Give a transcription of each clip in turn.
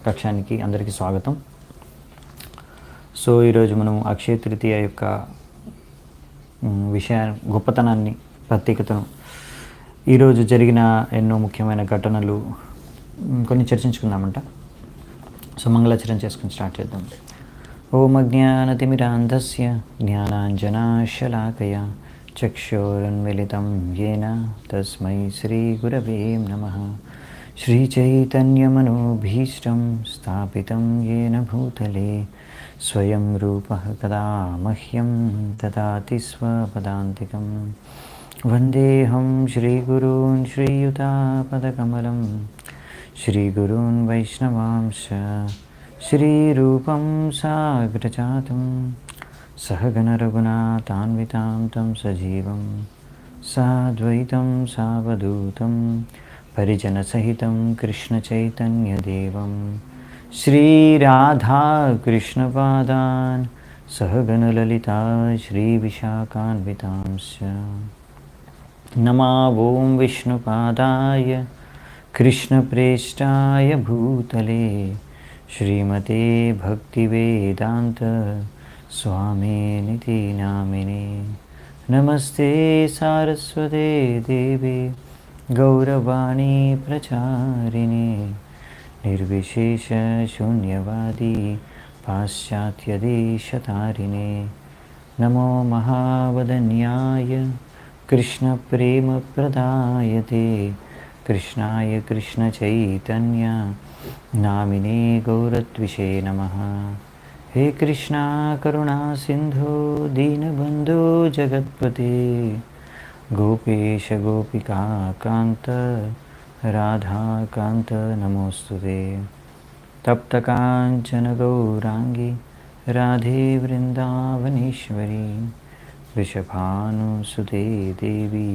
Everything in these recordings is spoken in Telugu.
కక్షానికి అందరికీ స్వాగతం. సో ఈరోజు మనం అక్షయ తృతీయ యొక్క గొప్పతనాన్ని, ప్రత్యేకతను, ఈరోజు జరిగిన ఎన్నో ముఖ్యమైన ఘటనలు కొన్ని చర్చించుకుందామంట. సో మంగళాచరణ చేసుకుని స్టార్ట్ చేద్దాం. ఓం అజ్ఞానతిమిరాంధస్య జ్ఞానాంజనాశలాకయ చక్షురున్మిలితం యేన తస్మై శ్రీగురవే నమః. శ్రీచైతన్యమనోభీష్టం స్థాపితం యేన భూతలే స్వయం రూపః కదా మహ్యం దదాతి స్వపదాంతికం. వందేహం శ్రీగురూన్ శ్రీయుతాపదకమలం శ్రీగురూన్ వైష్ణవాంశ శ్రీరూపం సాగ్రజాతం సహగణ రఘునాథాన్వితాం తం సజీవం సాద్వైతం సావధూతం పరిజనసహితం కృష్ణచైతన్యదేవం శ్రీరాధాకృష్ణపాదాన్ సహగణలలితా శ్రీవిశాఖాన్వితాంశ. నమో ఓం విష్ణుపాదాయ కృష్ణప్రేష్టాయ భూతలే శ్రీమతే భక్తివేదాంత స్వామినితి నామినే. నమస్తే సారస్వతే దేవి గౌరవాణి ప్రచారిణే నిర్విశేష శూన్యవాది పాశ్చాత్యదేశతారిణే. నమో మహావదన్యాయ కృష్ణప్రేమప్రదాయతే కృష్ణాయ కృష్ణచైతన్య నామినే గౌరత్విషే నమః. హే కృష్ణ కరుణా సింధో దీనబంధో జగత్పతే గోపేశ గోపికా కాంత రాధాకాంత నమోస్తుతే. తప్తకాంచన గౌరాంగి రాధే వృందావనేశ్వరి వృషభానుసుతే దేవి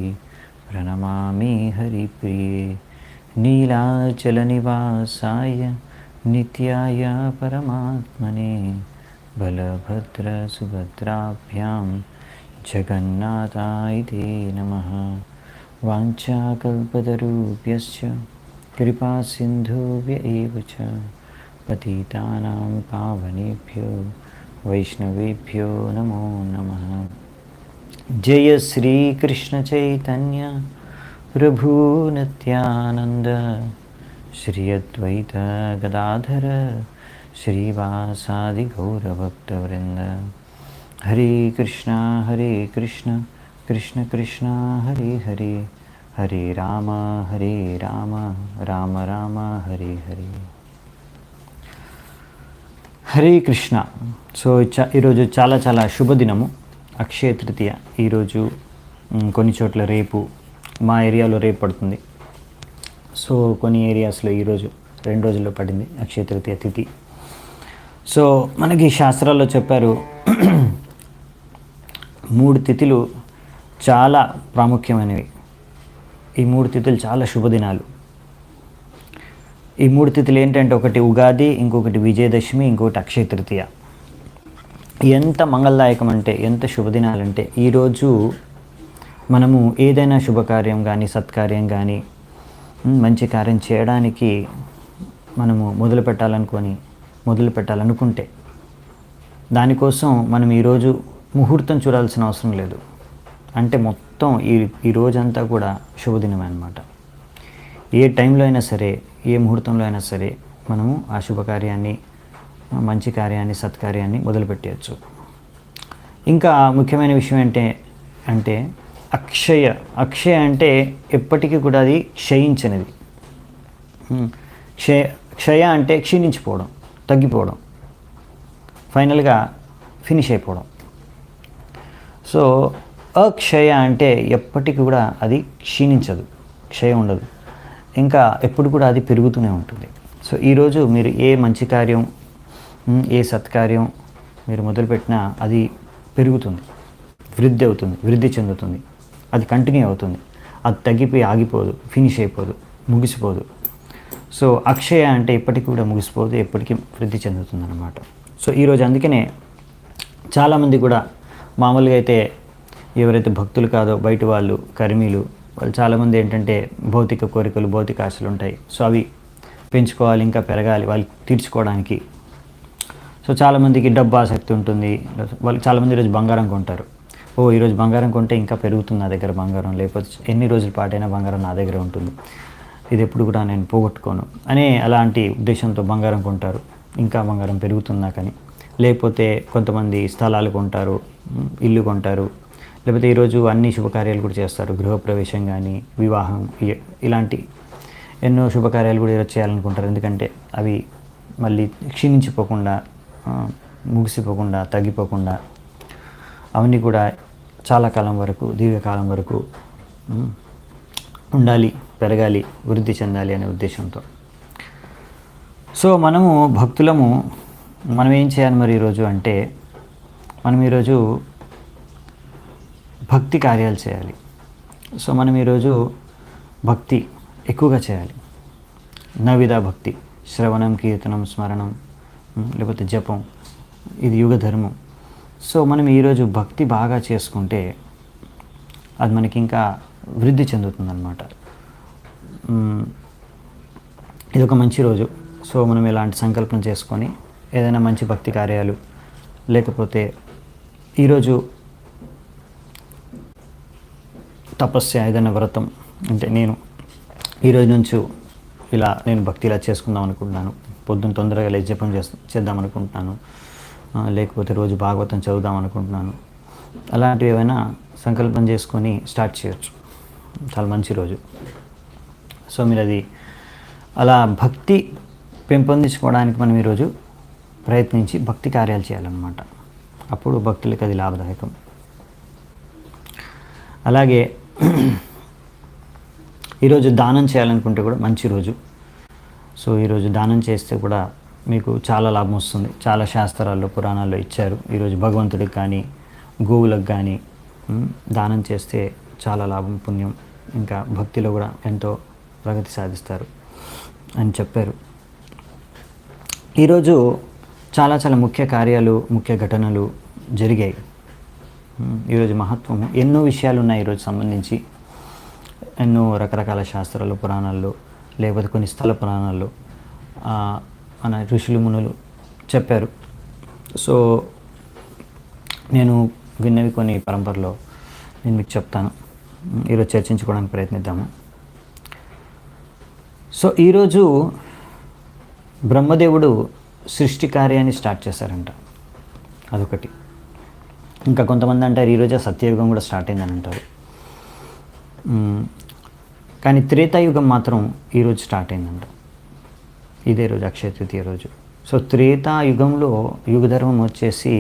ప్రణమామి హరిప్రియే. నీలాచలనివాసాయ నిత్యాయ పరమాత్మనే బలభద్ర సుభద్రాభ్యాం జగన్నాథాయ తే నమః. వాంఛాకల్పతరుభ్యశ్చ కృపాసింధుభ్య ఏవ చ పతితానాం పావనేభ్యో వైష్ణవేభ్యో నమో నమః. జయ శ్రీకృష్ణ చైతన్య ప్రభు నిత్యానంద శ్రీ అద్వైత గదాధర శ్రీవాసాది గౌరభక్తవృంద. హరే కృష్ణ కృష్ణ కృష్ణ హరే హరే హరే రామ రామ రామ హరే హరే. హరే కృష్ణ. సో ఈరోజు చాలా శుభదినము, అక్షయ తృతీయ. ఈరోజు కొన్ని చోట్ల రేపు, మా ఏరియాలో రేపు పడుతుంది. సో కొన్ని ఏరియాస్లో ఈరోజు 2 రోజుల్లో పడింది అక్షయ తృతీయ తిథి. సో మనకి శాస్త్రాల్లో చెప్పారు 3 తిథులు చాలా ప్రాముఖ్యమైనవి. ఈ 3 తిథులు చాలా శుభదినాలు. ఈ 3 తిథులు ఏంటంటే, ఒకటి ఉగాది, ఇంకొకటి విజయదశమి, ఇంకొకటి అక్షయ తృతీయ. ఎంత మంగళదాయకం అంటే, ఎంత శుభదినాలంటే, ఈరోజు మనము ఏదైనా శుభకార్యం కానీ, సత్కార్యం కానీ, మంచి కార్యం చేయడానికి మనము మొదలు పెట్టాలనుకుంటే దానికోసం మనం ఈరోజు ముహూర్తం చూడాల్సిన అవసరం లేదు. అంటే మొత్తం ఈ రోజంతా కూడా శుభదినమే అన్నమాట. ఏ టైంలో అయినా సరే, ఏ ముహూర్తంలో అయినా సరే మనము ఆ శుభకార్యాన్ని, మంచి కార్యాన్ని, సత్కార్యాన్ని మొదలుపెట్టవచ్చు. ఇంకా ముఖ్యమైన విషయం అంటే అక్షయ అంటే ఎప్పటికీ కూడా అది క్షయించనిది. క్షయ అంటే క్షీణించిపోవడం, తగ్గిపోవడం, ఫైనల్గా ఫినిష్ అయిపోవడం. సో అక్షయ అంటే ఎప్పటికీ కూడా అది క్షీణించదు, క్షయం ఉండదు, ఇంకా ఎప్పుడు కూడా అది పెరుగుతూనే ఉంటుంది. సో ఈరోజు మీరు ఏ మంచి కార్యం, ఏ సత్కార్యం మీరు మొదలుపెట్టినా అది పెరుగుతుంది, వృద్ధి చెందుతుంది, అది కంటిన్యూ అవుతుంది. అది తగ్గిపోయి ఆగిపోదు, ఫినిష్ అయిపోదు, ముగిసిపోదు. సో అక్షయ అంటే ఎప్పటికీ కూడా ముగిసిపోదు, ఎప్పటికీ వృద్ధి చెందుతుంది అన్నమాట. సో ఈరోజు అందుకనే చాలామంది కూడా మామూలుగా అయితే ఎవరైతే భక్తులు కాదో బయట వాళ్ళు చాలామంది ఏంటంటే భౌతిక కోరికలు, భౌతిక ఆశలు ఉంటాయి. సో అవి పెంచుకోవాలి, ఇంకా పెరగాలి వాళ్ళు తీర్చుకోవడానికి. సో చాలామందికి డబ్బు ఆసక్తి ఉంటుంది. వాళ్ళు చాలామంది ఈరోజు బంగారం కొంటారు. ఈరోజు బంగారం కొంటే ఇంకా పెరుగుతుంది నా దగ్గర బంగారం, లేకపోతే ఎన్ని రోజుల పాటైనా బంగారం నా దగ్గర ఉంటుంది, ఇది ఎప్పుడు కూడా నేను పోగొట్టుకోను అనే అలాంటి ఉద్దేశంతో బంగారం కొంటారు, ఇంకా బంగారం పెరుగుతుంది నాకని. లేకపోతే కొంతమంది స్థలాలు కొంటారు, ఇల్లు కొంటారు. లేకపోతే ఈరోజు అన్ని శుభకార్యాలు కూడా చేస్తారు, గృహప్రవేశం కానీ, వివాహం, ఇలాంటి ఎన్నో శుభకార్యాలు కూడా ఈరోజు చేయాలనుకుంటారు. ఎందుకంటే అవి మళ్ళీ క్షీణించిపోకుండా, ముగిసిపోకుండా, తగ్గిపోకుండా అవన్నీ కూడా చాలా కాలం వరకు, దీర్ఘకాలం వరకు ఉండాలి, పెరగాలి, వృద్ధి చెందాలి అనే ఉద్దేశంతో. సో మనము భక్తులము, మనం ఏం చేయాలి మరి ఈరోజు అంటే, మనం ఈరోజు భక్తి కార్యాలు చేయాలి. సో మనం ఈరోజు భక్తి ఎక్కువగా చేయాలి. నవిధ భక్తి, శ్రవణం, కీర్తనం, స్మరణం, లేకపోతే జపం, ఇది యుగ ధర్మం. సో మనం ఈరోజు భక్తి బాగా చేసుకుంటే అది మనకి ఇంకా వృద్ధి చెందుతుందన్నమాట. ఇది ఒక మంచి రోజు. సో మనం ఇలాంటి సంకల్పం చేసుకొని ఏదైనా మంచి భక్తి కార్యాలు, లేకపోతే ఈరోజు తపస్య, ఏదైనా వ్రతం, అంటే నేను ఈరోజు నుంచి నేను భక్తి ఇలా చేసుకుందాం అనుకుంటున్నాను, పొద్దున్న తొందరగా లేచి జపం చేద్దాం అనుకుంటున్నాను, లేకపోతే రోజు భాగవతం చదువుదాం అనుకుంటున్నాను, అలాంటివి ఏమైనా సంకల్పం చేసుకొని స్టార్ట్ చేయొచ్చు. చాలా మంచి రోజు. సో మీరు అది అలా భక్తి పెంపొందించుకోవడానికి మనం ఈరోజు ప్రయత్నించి భక్తి కార్యాలు చేయాలన్నమాట. అప్పుడు భక్తులకి అది లాభదాయకం. అలాగే ఈరోజు దానం చేయాలనుకుంటే కూడా మంచి రోజు. సో ఈరోజు దానం చేస్తే కూడా మీకు చాలా లాభం వస్తుంది. చాలా శాస్త్రాల్లో, పురాణాల్లో ఇచ్చారు. ఈరోజు భగవంతుడికి కానీ, గోవులకు కానీ దానం చేస్తే చాలా లాభం, పుణ్యం, ఇంకా భక్తిలో కూడా ఎంతో ప్రగతి సాధిస్తారు అని చెప్పారు. ఈరోజు చాలా చాలా ముఖ్య కార్యాలు, ముఖ్య ఘటనలు జరిగాయి. ఈరోజు మహత్వము, ఎన్నో విషయాలు ఉన్నాయి ఈరోజు సంబంధించి. ఎన్నో రకరకాల శాస్త్రాలు, పురాణాల్లో, లేకపోతే కొన్ని స్థల పురాణాల్లో మన ఋషులు, మునులు చెప్పారు. సో నేను విన్నవి కొన్ని పరంపరలో నేను మీకు చెప్తాను. ఈరోజు చర్చించుకోవడానికి ప్రయత్నిద్దాము. సో ఈరోజు బ్రహ్మదేవుడు సృష్టి కార్యాన్ని స్టార్ట్ చేశారంట, అదొకటి. ఇంకా కొంతమంది అంటారు ఈరోజే సత్యయుగం కూడా స్టార్ట్ అయిందని అంటారు. కానీ త్రేతాయుగం మాత్రం ఈరోజు స్టార్ట్ అయిందంట. ఇదే రోజు, అక్షయ తృతీయ రోజు. సో త్రేతాయుగంలో యుగధర్మం వచ్చేసి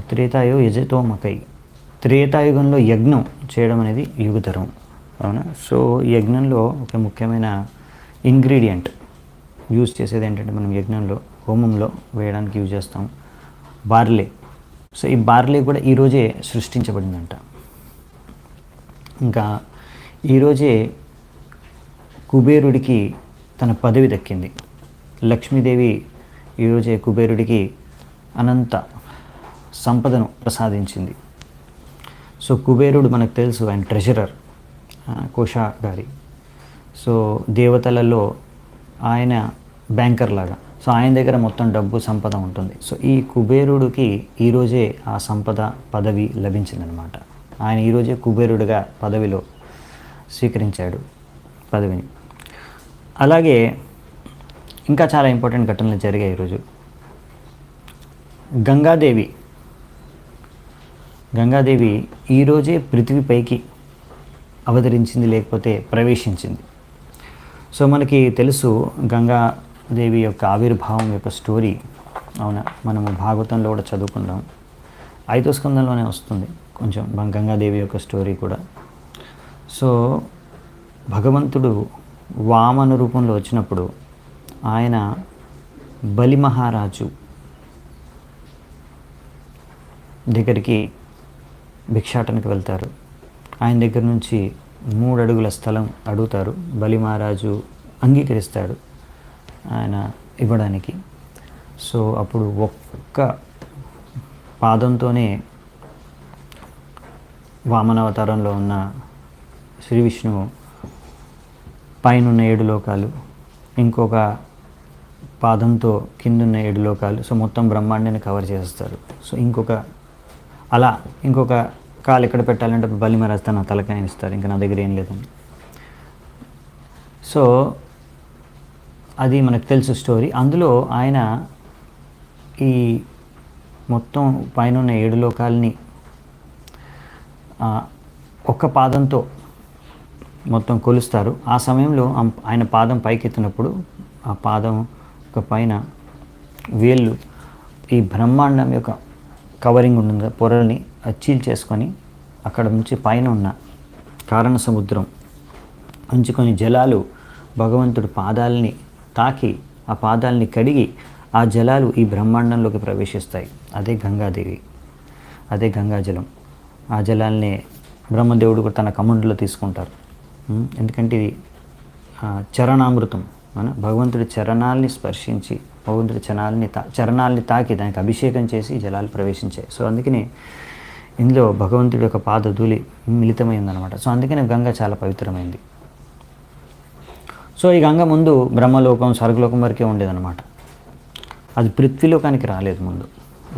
త్రేతాయో యజతో మకై, త్రేతాయుగంలో యజ్ఞం చేయడం అనేది యుగధర్మం, అవునా. సో యజ్ఞంలో ఒక ముఖ్యమైన ఇంగ్రీడియంట్ యూజ్ చేసేది ఏంటంటే, మనం యజ్ఞంలో, హోమంలో వేయడానికి యూజ్ చేస్తాం బార్లీ. సో ఈ బార్లీ కూడా ఈరోజే సృష్టించబడిందంట. ఇంకా ఈరోజే కుబేరుడికి తన పదవి దక్కింది. లక్ష్మీదేవి ఈరోజే కుబేరుడికి అనంత సంపదను ప్రసాదించింది. సో కుబేరుడు మనకు తెలుసు, ఆయన ట్రెజరర్, కోశాగారి. సో దేవతలలో ఆయన బ్యాంకర్ లాగా. సో ఆయన దగ్గర మొత్తం డబ్బు, సంపద ఉంటుంది. సో ఈ కుబేరుడికి ఈరోజే ఆ సంపద, పదవి లభించిందనమాట. ఆయన ఈరోజే కుబేరుడిగా పదవిలో స్వీకరించాడు పదవిని. అలాగే ఇంకా చాలా ఇంపార్టెంట్ ఘటనలు జరిగాయి ఈరోజు. గంగాదేవి ఈరోజే పృథివీపైకి అవతరించింది, లేకపోతే ప్రవేశించింది. సో మనకి తెలుసు గంగాదేవి యొక్క ఆవిర్భావం యొక్క స్టోరీ, అవునా. మనము భాగవతంలో కూడా చదువుకుందాం, 5వ స్కందంలోనే వస్తుంది కొంచెం గంగాదేవి యొక్క స్టోరీ కూడా. సో భగవంతుడు వామన రూపంలో వచ్చినప్పుడు ఆయన బలి మహారాజు దగ్గరికి భిక్షాటనకి వెళ్తారు. ఆయన దగ్గర నుంచి 3 అడుగుల స్థలం అడుగుతారు. బలి మహారాజు అంగీకరిస్తాడు ఆయన ఇవ్వడానికి. సో అప్పుడు ఒక్క పాదంతోనే వామనావతారంలో ఉన్న శ్రీ విష్ణువు పైనున్న 7 లోకాలు, ఇంకొక పాదంతో కిందున్న 7 లోకాలు. సో మొత్తం బ్రహ్మాండాన్ని కవర్ చేస్తారు. సో ఇంకొక కాలు ఎక్కడ పెట్టాలంటే బలి మహారాజ్ తన తలకాయని ఇస్తారు, ఇంకా నా దగ్గర ఏం లేదని. సో అది మనకు తెలుసు స్టోరీ. అందులో ఆయన ఈ మొత్తం పైన ఉన్న 7 లోకాలని ఒక్క పాదంతో మొత్తం కొలుస్తారు. ఆ సమయంలో ఆయన పాదం పైకెత్తినప్పుడు ఆ పాదం ఒక పైన వేళ్ళు ఈ బ్రహ్మాండం యొక్క కవరింగ్ ఉంటుంది కదా, పొరల్ని చీల్చేసుకొని అక్కడ నుంచి పైన ఉన్న కారణ సముద్రం ఉంచుకొని జలాలు భగవంతుడి పాదాలని తాకి ఆ పాదాలని కడిగి ఆ జలాలు ఈ బ్రహ్మాండంలోకి ప్రవేశిస్తాయి. అదే గంగాదేవి, అదే గంగాజలం. ఆ జలాల్ని బ్రహ్మదేవుడు కూడా తన కమండలో తీసుకుంటారు. ఎందుకంటే ఇది చరణామృతం. భగవంతుడి చరణాలని స్పర్శించి భగవంతుడి చరణాలని తాకి దానికి అభిషేకం చేసి జలాలు ప్రవేశించాయి. సో అందుకని ఇందులో భగవంతుడి యొక్క పాదధూళి మిళితమైందనమాట. సో అందుకనే గంగ చాలా పవిత్రమైంది. సో ఈ గంగ ముందు బ్రహ్మలోకం స్వర్గలోకం వరకే ఉండేదన్నమాట. అది పృథ్వీలోకానికి రాలేదు ముందు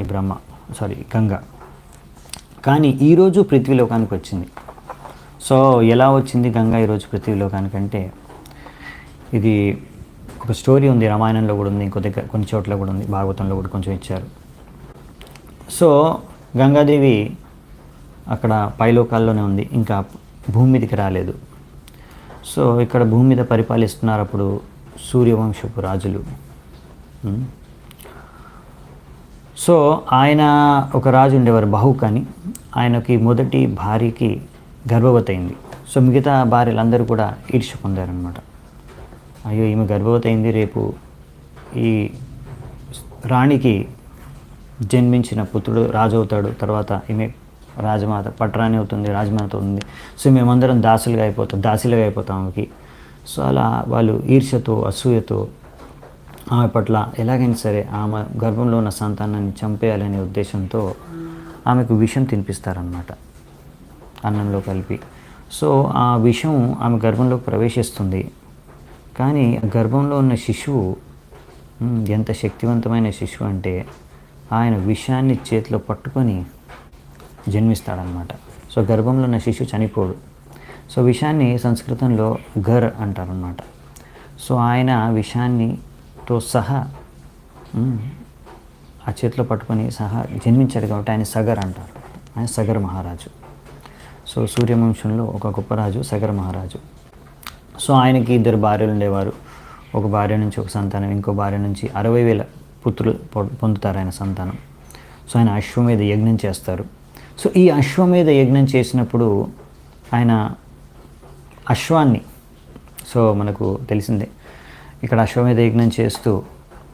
ఈ గంగ. కానీ ఈరోజు పృథ్వీలోకానికి వచ్చింది. సో ఎలా వచ్చింది గంగ ఈరోజు పృథ్వీలోకానికంటే, ఇది ఒక స్టోరీ ఉంది, రామాయణంలో కూడా ఉంది, కొన్ని చోట్ల కూడా ఉంది, భాగవతంలో కూడా కొంచెం ఇచ్చారు. సో గంగాదేవి అక్కడ పైలోకాల్లోనే ఉంది, ఇంకా భూమి మీదకి రాలేదు. సో ఇక్కడ భూమి మీద పరిపాలిస్తున్నారు అప్పుడు సూర్యవంశపు రాజులు. సో ఆయన ఒక రాజు ఉండేవారు బహుక్ అని. ఆయనకి మొదటి భార్యకి గర్భవతి అయింది. సో మిగతా భార్యలందరూ కూడా ఈర్ష్య పొందారనమాట. అయ్యో ఈమె గర్భవతి అయింది, రేపు ఈ రాణికి జన్మించిన పుత్రుడు రాజు అవుతాడు, తర్వాత ఈమె రాజమాత పట్టరాణి అవుతుంది, రాజమాత అవుతుంది. సో మేమందరం దాసులుగా అయిపోతాం ఆమెకి. సో అలా వాళ్ళు ఈర్ష్యతో అసూయతో ఆమె పట్ల ఎలాగైనా సరే ఆమె గర్భంలో ఉన్న సంతానాన్ని చంపేయాలనే ఉద్దేశంతో ఆమెకు విషం తినిపిస్తారనమాట అన్నంలో కలిపి. సో ఆ విషం ఆమె గర్భంలోకి ప్రవేశిస్తుంది. కానీ గర్భంలో ఉన్న శిశువు ఎంత శక్తివంతమైన శిశువు అంటే ఆయన విషాన్ని చేతిలో పట్టుకొని జన్మిస్తాడనమాట. సో గర్భంలో ఉన్న శిశువు చనిపోడు. సో విషాన్ని సంస్కృతంలో గర్ అంటారనమాట. సో ఆయన విషాన్నితో సహా ఆ చేతిలో పట్టుకొని సహా జన్మించాడు కాబట్టి ఆయన సగర్ అంటారు. ఆయన సగర్ మహారాజు. సో సూర్యవంశంలో ఒక గొప్ప రాజు సగర్ మహారాజు. సో ఆయనకి 2 భార్యలు ఉండేవారు. ఒక భార్య నుంచి ఒక సంతానం, ఇంకో భార్య నుంచి 60,000 పుత్రులు పొందుతారు ఆయన సంతానం. సో ఆయన అశ్వమేధ యజ్ఞం చేస్తారు. సో ఈ అశ్వమేధ యజ్ఞం చేసినప్పుడు ఆయన అశ్వాన్ని, సో మనకు తెలిసిందే ఇక్కడ అశ్వమేధ యజ్ఞం చేస్తూ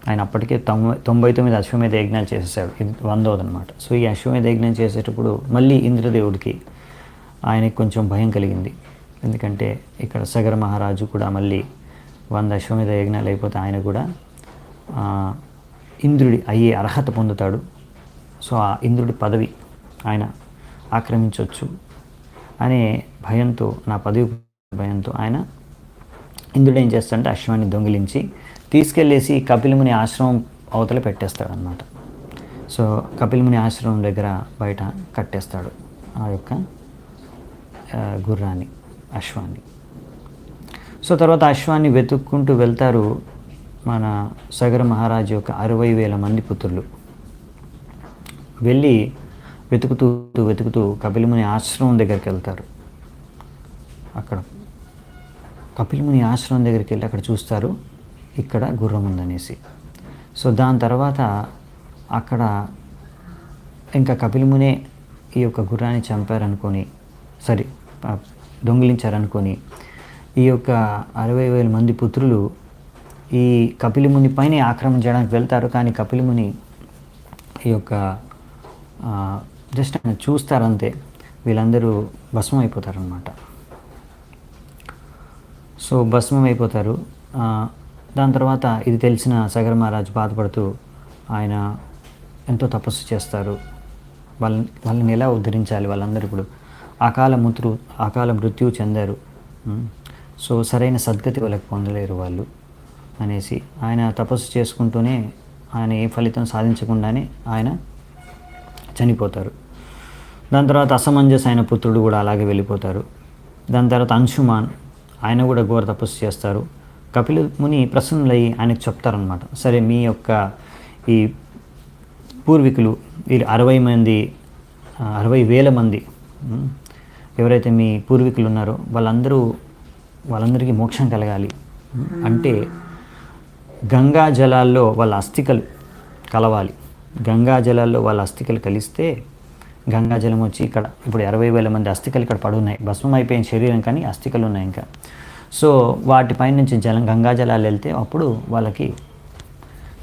ఆయన అప్పటికే 99 అశ్వమేధ యజ్ఞాలు చేసేసాడు. ఇది 100వ అనమాట. సో ఈ అశ్వమేధ యజ్ఞం చేసేటప్పుడు మళ్ళీ ఇంద్రదేవుడికి ఆయనకి కొంచెం భయం కలిగింది. ఎందుకంటే ఇక్కడ సగర మహారాజు కూడా మళ్ళీ 100 అశ్వమేధ యజ్ఞాలు అయిపోతే ఆయన కూడా ఇంద్రుడి అయ్యే అర్హత పొందుతాడు. సో ఆ ఇంద్రుడి పదవి ఆయన ఆక్రమించవచ్చు అనే భయంతో, నా పదవి భయంతో ఆయన ఇంద్రుడు ఏం చేస్తాడంటే అశ్వాన్ని దొంగిలించి తీసుకెళ్ళేసి కపిలముని ఆశ్రమం అవతల పెట్టేస్తాడనమాట. సో కపిలముని ఆశ్రమం దగ్గర బయట కట్టేస్తాడు ఆ యొక్క గుర్రాన్ని, అశ్వాన్ని. సో తర్వాత అశ్వాన్ని వెతుక్కుంటూ వెళ్తారు మన సగర మహారాజు యొక్క 60,000 మంది పుత్రులు. వెళ్ళి వెతుకుతూ కపిలముని ఆశ్రమం దగ్గరికి వెళ్తారు. అక్కడ కపిలముని ఆశ్రమం దగ్గరికి వెళ్ళి అక్కడ చూస్తారు ఇక్కడ గుర్రం ఉందనేసి. సో దాని తర్వాత అక్కడ ఇంకా కపిలమునే ఈ యొక్క గుర్రాన్ని చంపారనుకొని, దొంగిలించారనుకొని ఈ యొక్క 60,000 మంది పుత్రులు ఈ కపిలముని పైన ఆక్రమించడానికి వెళ్తారు. కానీ కపిలముని ఈ యొక్క జస్ట్ ఆయన చూస్తారంతే, వీళ్ళందరూ భస్మం అయిపోతారనమాట. సో భస్మం అయిపోతారు. దాని తర్వాత ఇది తెలిసిన సగర మహారాజు బాధపడుతూ ఆయన ఎంతో తపస్సు చేస్తారు. వాళ్ళని ఎలా ఉద్ధరించాలి, వాళ్ళందరూ ఇప్పుడు అకాల మృత్యు చెందారు. సో సరైన సద్గతి వాళ్ళకి పొందలేరు వాళ్ళు అనేసి ఆయన తపస్సు చేసుకుంటూనే ఆయన ఏ ఫలితం సాధించకుండానే ఆయన చనిపోతారు. దాని తర్వాత అసమంజస్ అయిన పుత్రుడు కూడా అలాగే వెళ్ళిపోతారు. దాని తర్వాత అంశుమాన్ ఆయన కూడా ఘోర తపస్సు చేస్తారు. కపిల ముని ప్రసన్నులయ్యి ఆయనకు చెప్తారనమాట, సరే మీ యొక్క ఈ పూర్వీకులు వీళ్ళు 60,000 మంది ఎవరైతే మీ పూర్వీకులు ఉన్నారో వాళ్ళందరికీ మోక్షం కలగాలి అంటే గంగా జలాల్లో వాళ్ళ అస్థికలు కలవాలి. గంగా జలాల్లో వాళ్ళ అస్థికలు కలిస్తే గంగాజలం వచ్చి ఇక్కడ ఇప్పుడు 60,000 మంది అస్థికలు ఇక్కడ పడున్నాయి. భస్మం అయిపోయిన శరీరం కానీ అస్థికలు ఉన్నాయి ఇంకా. సో వాటిపై నుంచి గంగాజలాలు వెళ్తే అప్పుడు వాళ్ళకి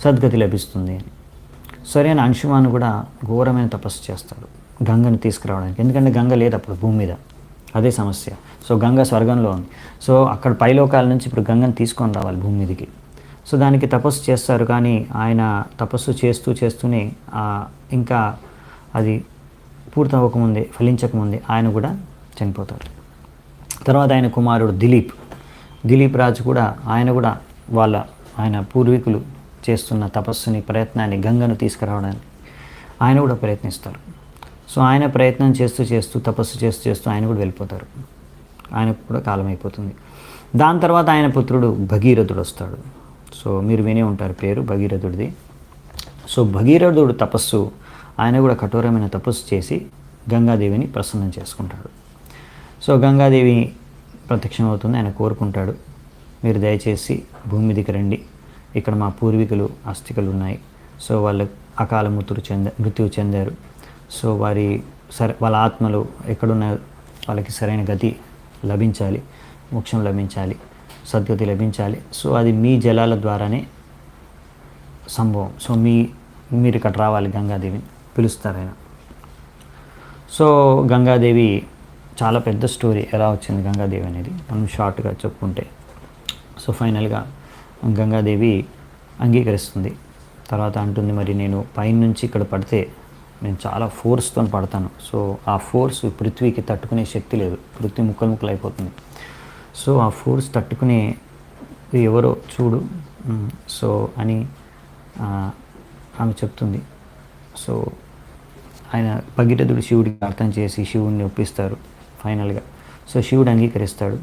సద్గతి లభిస్తుంది. సరే అని అంశుమాను కూడా ఘోరమైన తపస్సు చేస్తాడు గంగను తీసుకురావడానికి. ఎందుకంటే గంగ లేదు అప్పుడు భూమి మీద, అదే సమస్య. సో గంగ స్వర్గంలో ఉంది. సో అక్కడ పైలోకాల నుంచి ఇప్పుడు గంగను తీసుకొని రావాలి భూమి మీదకి. సో దానికి తపస్సు చేస్తారు. కానీ ఆయన తపస్సు చేస్తూనే ఇంకా అది పూర్తి అవ్వకముందే, ఫలించకముందే ఆయన కూడా చనిపోతారు. తర్వాత ఆయన కుమారుడు దిలీప్ రాజు కూడా ఆయన పూర్వీకులు చేస్తున్న తపస్సుని, ప్రయత్నాన్ని, గంగను తీసుకురావడానికి ఆయన కూడా ప్రయత్నిస్తారు. సో ఆయన ప్రయత్నం చేస్తూ తపస్సు చేస్తూ ఆయన కూడా వెళ్ళిపోతారు. ఆయనకు కూడా కాలం అయిపోతుంది. దాని తర్వాత ఆయన పుత్రుడు భగీరథుడు వస్తాడు. సో మీరు వినే ఉంటారు పేరు భగీరథుడిది. సో భగీరథుడు తపస్సు, ఆయన కూడా కఠోరమైన తపస్సు చేసి గంగాదేవిని ప్రసన్నం చేసుకుంటాడు. సో గంగాదేవి ప్రత్యక్షమవుతుంది. ఆయన కోరుకుంటాడు, మీరు దయచేసి భూమి మీదకి రండి, ఇక్కడ మా పూర్వీకులు అస్థికలు ఉన్నాయి. సో వాళ్ళు అకాల మృత్యువు చెందారు. సో వాళ్ళ ఆత్మలు ఎక్కడున్నాయో వాళ్ళకి సరైన గతి లభించాలి, మోక్షం లభించాలి, సద్గతి లభించాలి. సో అది మీ జలాల ద్వారానే సంభవం. సో మీరు ఇక్కడ రావాలి, గంగాదేవిని పిలుస్తారు ఆయన. సో గంగాదేవి చాలా పెద్ద స్టోరీ ఎలా వచ్చింది గంగాదేవి అనేది మనం షార్ట్గా చెప్పుకుంటే. సో ఫైనల్గా గంగాదేవి అంగీకరిస్తుంది. తర్వాత అంటుంది, మరి నేను పైనుంచి ఇక్కడ పడితే నేను చాలా ఫోర్స్తో పడతాను. సో ఆ ఫోర్స్ పృథ్వీకి తట్టుకునే శక్తి లేదు, పృథ్వీ ముక్కలు అయిపోతుంది. సో ఆ ఫోర్స్ తట్టుకునే ఎవరో చూడు సో అని ఆమె చెప్తుంది. సో ఆయన భగీరథుడు శివుడికి అర్థం చేసి శివుడిని ఒప్పిస్తారు ఫైనల్గా. సో శివుడు అంగీకరిస్తాడు.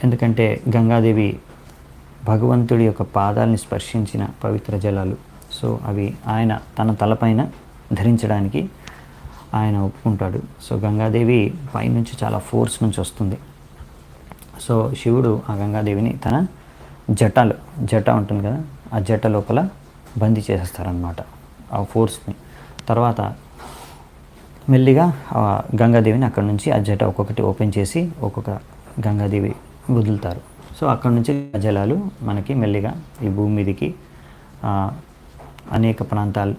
ఎందుకంటే గంగాదేవి భగవంతుడి యొక్క పాదాలని స్పర్శించిన పవిత్ర జలాలు. సో అవి ఆయన తన తలపైన ధరించడానికి ఆయన ఒప్పుకుంటాడు. సో గంగాదేవి పైనుంచి చాలా ఫోర్స్ నుంచి వస్తుంది. సో శివుడు ఆ గంగాదేవిని తన జట ఉంటుంది కదా, ఆ జట లోపల బందీ చేసేస్తారనమాట ఆ ఫోర్స్ని. తర్వాత మెల్లిగా గంగాదేవిని అక్కడ నుంచి ఆ జట ఒక్కొక్కటి ఓపెన్ చేసి ఒక్కొక్క గంగాదేవి వదులుతారు. సో అక్కడ నుంచి జలాలు మనకి మెల్లిగా ఈ భూమి మీదకి అనేక ప్రాంతాలు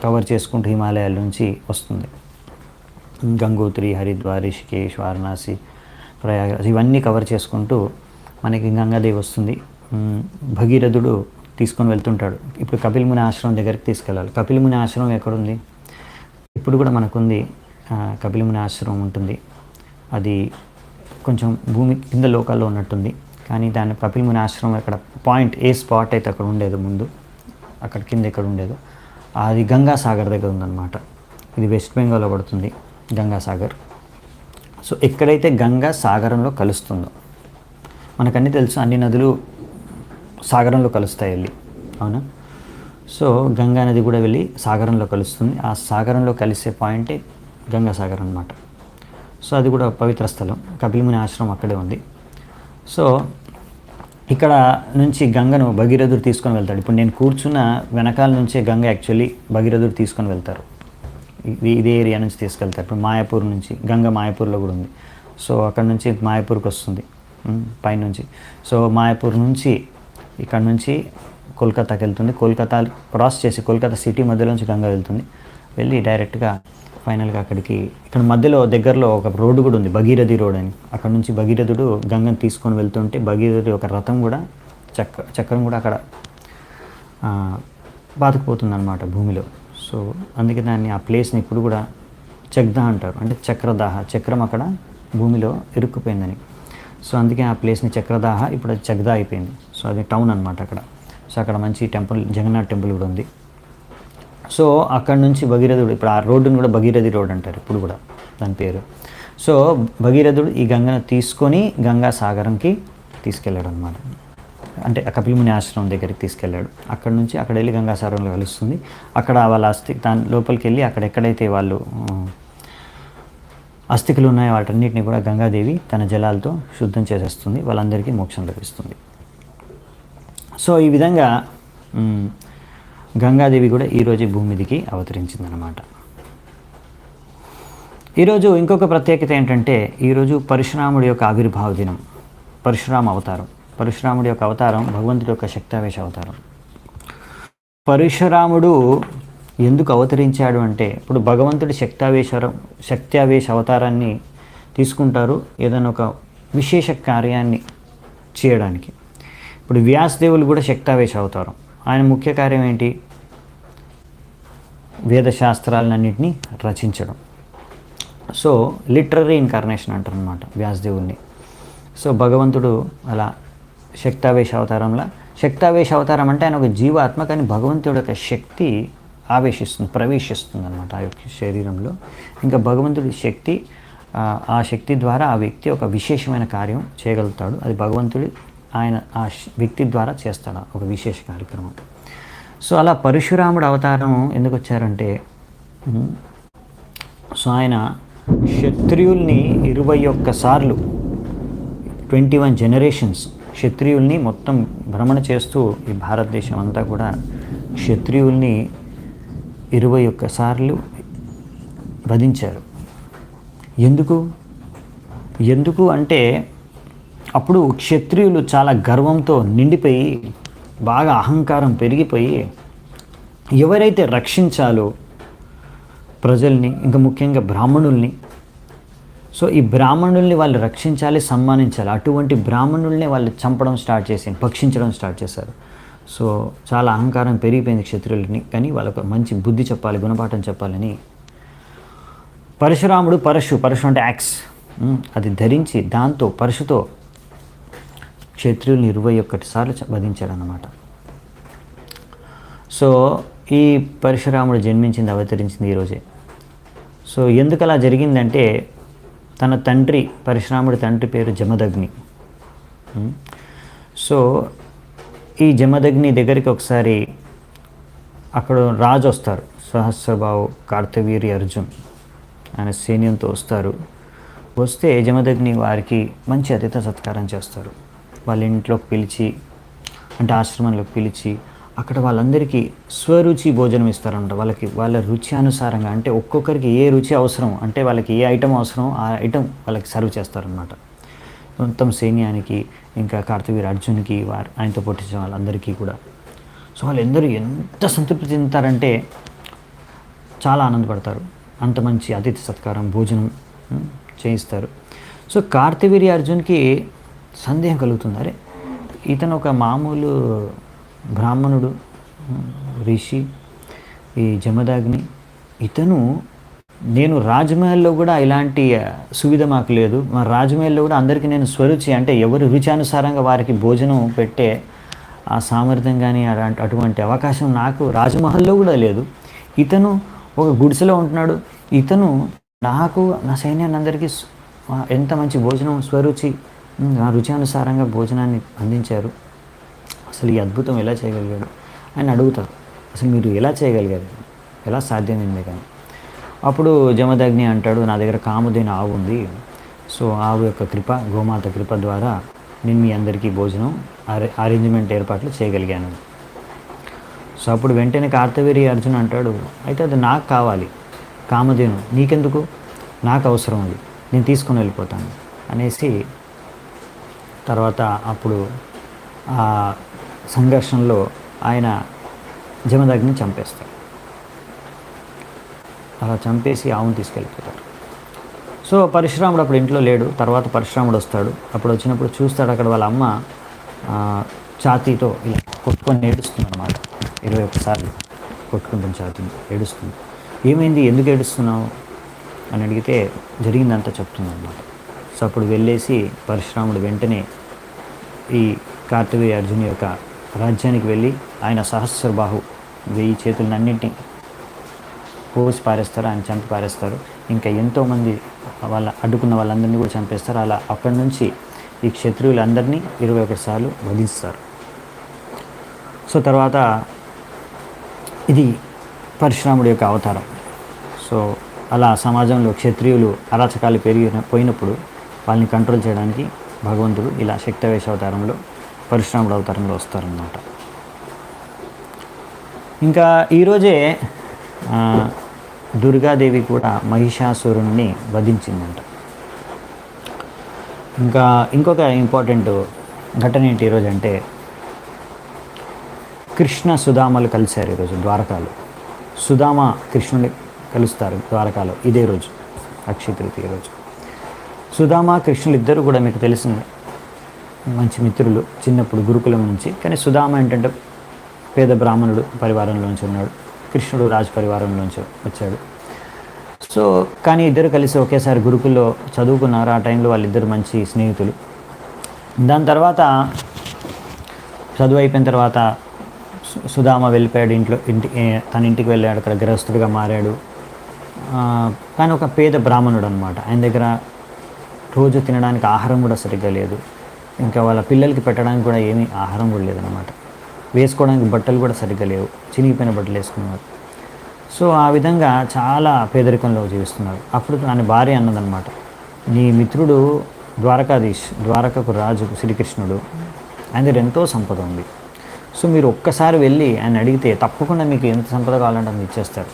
కవర్ చేసుకుంటూ హిమాలయాల నుంచి వస్తుంది. గంగోత్రి, హరిద్వార్, రిషికేశ్, వారణాసి, ప్రయాగరాజ్ ఇవన్నీ కవర్ చేసుకుంటూ మనకి గంగాదేవి వస్తుంది. భగీరథుడు తీసుకొని వెళ్తుంటాడు. ఇప్పుడు కపిల ముని ఆశ్రమం దగ్గరికి తీసుకెళ్ళాలి. కపిల ముని ఆశ్రమం ఎక్కడుంది? ఇప్పుడు కూడా మనకుంది, కపిల ముని ఆశ్రమం ఉంటుంది. అది కొంచెం భూమి కింద లోకాల్లో ఉన్నట్టుంది. కానీ దాని కపిల ముని ఆశ్రమం అక్కడ పాయింట్ ఏ స్పాట్ అయితే అక్కడ ఉండేదో ముందు, అక్కడ కింద ఎక్కడ ఉండేదో అది గంగాసాగర్ దగ్గర ఉందన్నమాట. ఇది వెస్ట్ బెంగాల్లో పడుతుంది గంగాసాగర్. సో ఎక్కడైతే గంగా సాగరంలో కలుస్తుందో, మనకన్నీ తెలుసు అన్ని నదులు సాగరంలో కలుస్తాయి వెళ్ళి, అవునా? సో గంగా నది కూడా వెళ్ళి సాగరంలో కలుస్తుంది. ఆ సాగరంలో కలిసే పాయింటే గంగాసాగర్ అన్నమాట. సో అది కూడా పవిత్ర స్థలం. కపిల ముని ఆశ్రమం అక్కడే ఉంది. సో ఇక్కడ నుంచి గంగను భగీరథుడు తీసుకొని వెళ్తాడు. ఇప్పుడు నేను కూర్చున్న వెనకాల నుంచే గంగ యాక్చువల్లీ భగీరథుడు తీసుకొని వెళ్తారు. ఇదే ఏరియా నుంచి తీసుకెళ్తారు. ఇప్పుడు మాయాపూర్ నుంచి గంగ మాయాపూర్లో కూడా ఉంది. సో అక్కడ నుంచి మాయాపూర్కి వస్తుంది పైనుంచి. సో మాయాపూర్ నుంచి ఇక్కడ నుంచి కోల్కతాకి వెళ్తుంది. కోల్కతా క్రాస్ చేసి కోల్కతా సిటీ మధ్యలోంచి గంగ వెళ్తుంది. వెళ్ళి డైరెక్ట్గా ఫైనల్గా అక్కడికి, ఇక్కడ మధ్యలో దగ్గరలో ఒక రోడ్డు కూడా ఉంది, భగీరథి రోడ్ అని. అక్కడ నుంచి భగీరథుడు గంగను తీసుకొని వెళ్తుంటే భగీరథుడి ఒక రథం కూడా చక్రం కూడా అక్కడ బాతుకుపోతుంది అన్నమాట భూమిలో. సో అందుకే దాన్ని ఆ ప్లేస్ని ఇప్పుడు కూడా చక్దా అంటారు, అంటే చక్రదాహ, చక్రం అక్కడ భూమిలో ఇరుక్కుపోయిందని. సో అందుకే ఆ ప్లేస్ని చక్రదాహ, ఇప్పుడు అది చక్దా అయిపోయింది. సో అది టౌన్ అనమాట అక్కడ. సో అక్కడ మంచి టెంపుల్, జగన్నాథ్ టెంపుల్ కూడా ఉంది. సో అక్కడ నుంచి భగీరథుడు, ఇప్పుడు ఆ రోడ్డును కూడా భగీరథి రోడ్ అంటారు ఇప్పుడు కూడా దాని పేరు. సో భగీరథుడు ఈ గంగను తీసుకొని గంగా సాగరంకి తీసుకెళ్ళాడు అనమాట. అంటే కపిలముని ఆశ్రమం దగ్గరికి తీసుకెళ్ళాడు. అక్కడ నుంచి అక్కడ వెళ్ళి గంగాసాగరంలో కలుస్తుంది. అక్కడ వాళ్ళ దాని లోపలికి వెళ్ళి అక్కడ ఎక్కడైతే వాళ్ళు అస్థికలు ఉన్నాయో వాటన్నిటిని కూడా గంగాదేవి తన జలాలతో శుద్ధం చేసేస్తుంది. వాళ్ళందరికీ మోక్షం లభిస్తుంది. సో ఈ విధంగా గంగాదేవి కూడా ఈరోజు భూమి మీదికి అవతరించిందనమాట. ఈరోజు ఇంకొక ప్రత్యేకత ఏంటంటే, ఈరోజు పరశురాముడి యొక్క ఆవిర్భావ దినం. పరశురామ అవతారం, పరశురాముడి యొక్క అవతారం భగవంతుడి యొక్క శక్తావేశ అవతారం. పరశురాముడు ఎందుకు అవతరించాడు అంటే, ఇప్పుడు భగవంతుడి శక్త్యావేశ అవతారాన్ని తీసుకుంటారు ఏదైనా ఒక విశేష కార్యాన్ని చేయడానికి. ఇప్పుడు వ్యాసదేవులు కూడా శక్తావేశ అవతారం. ఆయన ముఖ్య కార్యం ఏంటి? వేదశాస్త్రాలన్నింటినీ రచించడం. సో లిటరరీ ఇన్కార్నేషన్ అంటారు అనమాట వ్యాసదేవుల్ని. సో భగవంతుడు అలా శక్తావేశ అవతారంలో, శక్తావేశ అవతారం అంటే ఆయన ఒక జీవాత్మ, కానీ భగవంతుడి యొక్క శక్తి ఆవేశిస్తుంది, ప్రవేశిస్తుంది అనమాట ఆ యొక్క శరీరంలో. ఇంకా భగవంతుడి శక్తి, ఆ శక్తి ద్వారా ఆ వ్యక్తి ఒక విశేషమైన కార్యం చేయగలుగుతాడు. అది భగవంతుడి ఆయన ఆ వ్యక్తి ద్వారా చేస్తాడు ఒక విశేష కార్యక్రమం. సో అలా పరశురాముడు అవతారం ఎందుకు వచ్చారంటే, సో ఆయన క్షత్రియుల్ని 21 సార్లు 21 జనరేషన్స్ క్షత్రియుల్ని మొత్తం భ్రమణ చేస్తూ ఈ భారతదేశం అంతా కూడా క్షత్రియుల్ని 21 సార్లు వధించారు. ఎందుకు అంటే అప్పుడు క్షత్రియులు చాలా గర్వంతో నిండిపోయి, బాగా అహంకారం పెరిగిపోయి, ఎవరైతే రక్షించాలో ప్రజల్ని, ఇంకా ముఖ్యంగా బ్రాహ్మణుల్ని, సో ఈ బ్రాహ్మణుల్ని వాళ్ళు రక్షించాలి, సన్మానించాలి. అటువంటి బ్రాహ్మణుల్ని వాళ్ళు చంపడం స్టార్ట్ చేసి, భక్షించడం స్టార్ట్ చేశారు. సో చాలా అహంకారం పెరిగిపోయింది క్షత్రియులని. కానీ వాళ్ళకు మంచి బుద్ధి చెప్పాలి, గుణపాఠం చెప్పాలని పరశురాముడు, పరశు అంటే యాక్స్, అది ధరించి దాంతో పరశుతో క్షత్రియుల్ని 21 సార్లు వధించాడనమాట. సో ఈ పరశురాముడు జన్మించింది, అవతరించింది ఈరోజే. సో ఎందుకు అలా జరిగిందంటే, తన తండ్రి, పరశురాముడి తండ్రి పేరు జమదగ్ని. సో ఈ జమదగ్ని దగ్గరికి ఒకసారి అక్కడ రాజు వస్తారు, సహస్రబాహు కార్తవీర్య అర్జున్, ఆయన సైన్యంతో వస్తారు. వస్తే జమదగ్ని వారికి మంచి అతిథి సత్కారం చేస్తారు. వాళ్ళ ఇంట్లోకి పిలిచి, అంటే ఆశ్రమంలోకి పిలిచి, అక్కడ వాళ్ళందరికీ స్వరుచి భోజనం ఇస్తారంట. వాళ్ళ రుచి అనుసారంగా, అంటే ఒక్కొక్కరికి ఏ రుచి అవసరం, అంటే వాళ్ళకి ఏ ఐటమ్ అవసరం ఆ ఐటమ్ వాళ్ళకి సర్వ్ చేస్తారనమాట. మొత్తం సైన్యానికి, ఇంకా కార్తవీర్య అర్జున్కి, ఆయనతో పొట్టించిన వాళ్ళందరికీ కూడా. సో వాళ్ళందరూ ఎంత సంతృప్తి చెందుతారంటే చాలా ఆనందపడతారు. అంత మంచి అతిథి సత్కారం, భోజనం చేయిస్తారు. సో కార్తవీర్య అర్జున్కి సందేహం కలుగుతుంది, అరే ఇతను ఒక మామూలు బ్రాహ్మణుడు, ఋషి, ఈ జమదగ్ని, ఇతను, నేను రాజమహల్లో కూడా ఇలాంటి సువిధ మాకు లేదు, మా రాజమహల్లో కూడా అందరికీ నేను స్వరుచి, అంటే ఎవరి రుచి అనుసారంగా వారికి భోజనం పెట్టే ఆ సామర్థ్యం కానీ అటువంటి అవకాశం నాకు రాజమహల్లో కూడా లేదు. ఇతను ఒక గుడిసెలో ఉంటున్నాడు, ఇతను నాకు, నా సైన్యాన్ని అందరికీ ఎంత మంచి భోజనం, స్వరుచి, ఆ రుచి అనుసారంగా భోజనాన్ని అందించారు. అసలు ఈ అద్భుతం ఎలా చేయగలిగాడు అని అడుగుతారు. అసలు మీరు ఎలా చేయగలిగారు, ఎలా సాధ్యమైంది కానీ. అప్పుడు జమదగ్ని అంటాడు, నా దగ్గర కామధేను ఆవు ఉంది. సో ఆవు యొక్క కృప, గోమాత కృప ద్వారా నేను మీ అందరికీ భోజనం అరేంజ్మెంట్ ఏర్పాట్లు చేయగలిగాను. సో అప్పుడు వెంటనే కార్తవీర్య అర్జున్ అంటాడు, అయితే అది నాకు కావాలి, కామధేను నీకెందుకు, నాకు అవసరం ఉంది, నేను తీసుకొని వెళ్ళిపోతాను అనేసి, తర్వాత అప్పుడు ఆ సంఘర్షణలో ఆయన జమదగ్ని చంపేస్తాడు. అలా చంపేసి ఆవును తీసుకెళ్ళిపోతారు. సో పరశురాముడు అప్పుడు ఇంట్లో లేడు. తర్వాత పరశురాముడు వస్తాడు. అప్పుడు వచ్చినప్పుడు చూస్తాడు, అక్కడ వాళ్ళ అమ్మ ఛాతీతో ఇలా కొట్టుకొని ఏడుస్తుంది అన్నమాట. 21 సార్లు కొట్టుకుంటుంది ఛాతీని, ఏడుస్తుంది. ఏమైంది, ఎందుకు ఏడుస్తున్నావు అని అడిగితే జరిగిందంతా చెప్తుంది అన్నమాట. సో అప్పుడు వెళ్ళేసి పరశురాముడు వెంటనే ఈ కార్తవీర్య అర్జుని యొక్క రాజ్యానికి వెళ్ళి ఆయన సహస్రబాహు 1000 చేతులన్నింటినీ కోసి పారేస్తారు, ఆయన చంపి పారేస్తారు. ఇంకా ఎంతోమంది అడ్డుకున్న వాళ్ళందరినీ కూడా చంపేస్తారు. అలా అక్కడి నుంచి ఈ క్షత్రియులందరినీ 21 సార్లు వధిస్తారు. సో తర్వాత ఇది పరశురాముడి యొక్క అవతారం. సో అలా సమాజంలో క్షత్రియులు అరాచకాలు పోయినప్పుడు వాళ్ళని కంట్రోల్ చేయడానికి భగవంతుడు ఇలా శక్తవేష అవతారంలో పరశురాముడు అవతారంలో వస్తారన్నమాట. ఇంకా ఈరోజే దుర్గాదేవి కూడా మహిషాసురుణ్ణి వధించిందంట. ఇంకా ఇంకొక ఇంపార్టెంట్ ఘటన ఏంటి ఈరోజు అంటే, కృష్ణ సుధామలు కలిశారు ఈరోజు ద్వారకాలో. సుధామ కృష్ణుని కలుస్తారు ద్వారకాలో ఇదే రోజు, అక్షయ తృతీయ రోజు. సుధామ కృష్ణులు ఇద్దరు కూడా మీకు తెలిసింది మంచి మిత్రులు చిన్నప్పుడు గురుకులం నుంచి. కానీ సుధామ ఏంటంటే పేద బ్రాహ్మణుడు పరివారంలోంచి ఉన్నాడు, కృష్ణుడు రాజ పరివారంలోంచి వచ్చాడు. సో కానీ ఇద్దరు కలిసి ఒకేసారి గురుకుల్లో చదువుకున్నారు. ఆ టైంలో వాళ్ళిద్దరు మంచి స్నేహితులు. దాని తర్వాత చదువు అయిపోయిన తర్వాత సుధామ వెళ్ళిపోయాడు తన ఇంటికి వెళ్ళాడు, అక్కడ గృహస్థుడిగా మారాడు. కానీ ఒక పేద బ్రాహ్మణుడు అనమాట. ఆయన దగ్గర రోజు తినడానికి ఆహారం కూడా సరిగ్గా లేదు, ఇంకా వాళ్ళ పిల్లలకి పెట్టడానికి కూడా ఏమీ ఆహారం కూడా లేదనమాట. వేసుకోవడానికి బట్టలు కూడా సరిగ్గా లేవు, చినిగిపోయిన బట్టలు వేసుకున్నారు. సో ఆ విధంగా చాలా పేదరికంలో జీవిస్తున్నారు. అప్పుడు తన భార్య అన్నదన్నమాట, నీ మిత్రుడు ద్వారకకు రాజు శ్రీకృష్ణుడు, ఆయన దగ్గర ఎంతో సంపద ఉంది. సో మీరు ఒక్కసారి వెళ్ళి ఆయన అడిగితే తప్పకుండా మీకు ఎంత సంపద కావాలంటే అది ఇచ్చేస్తారు.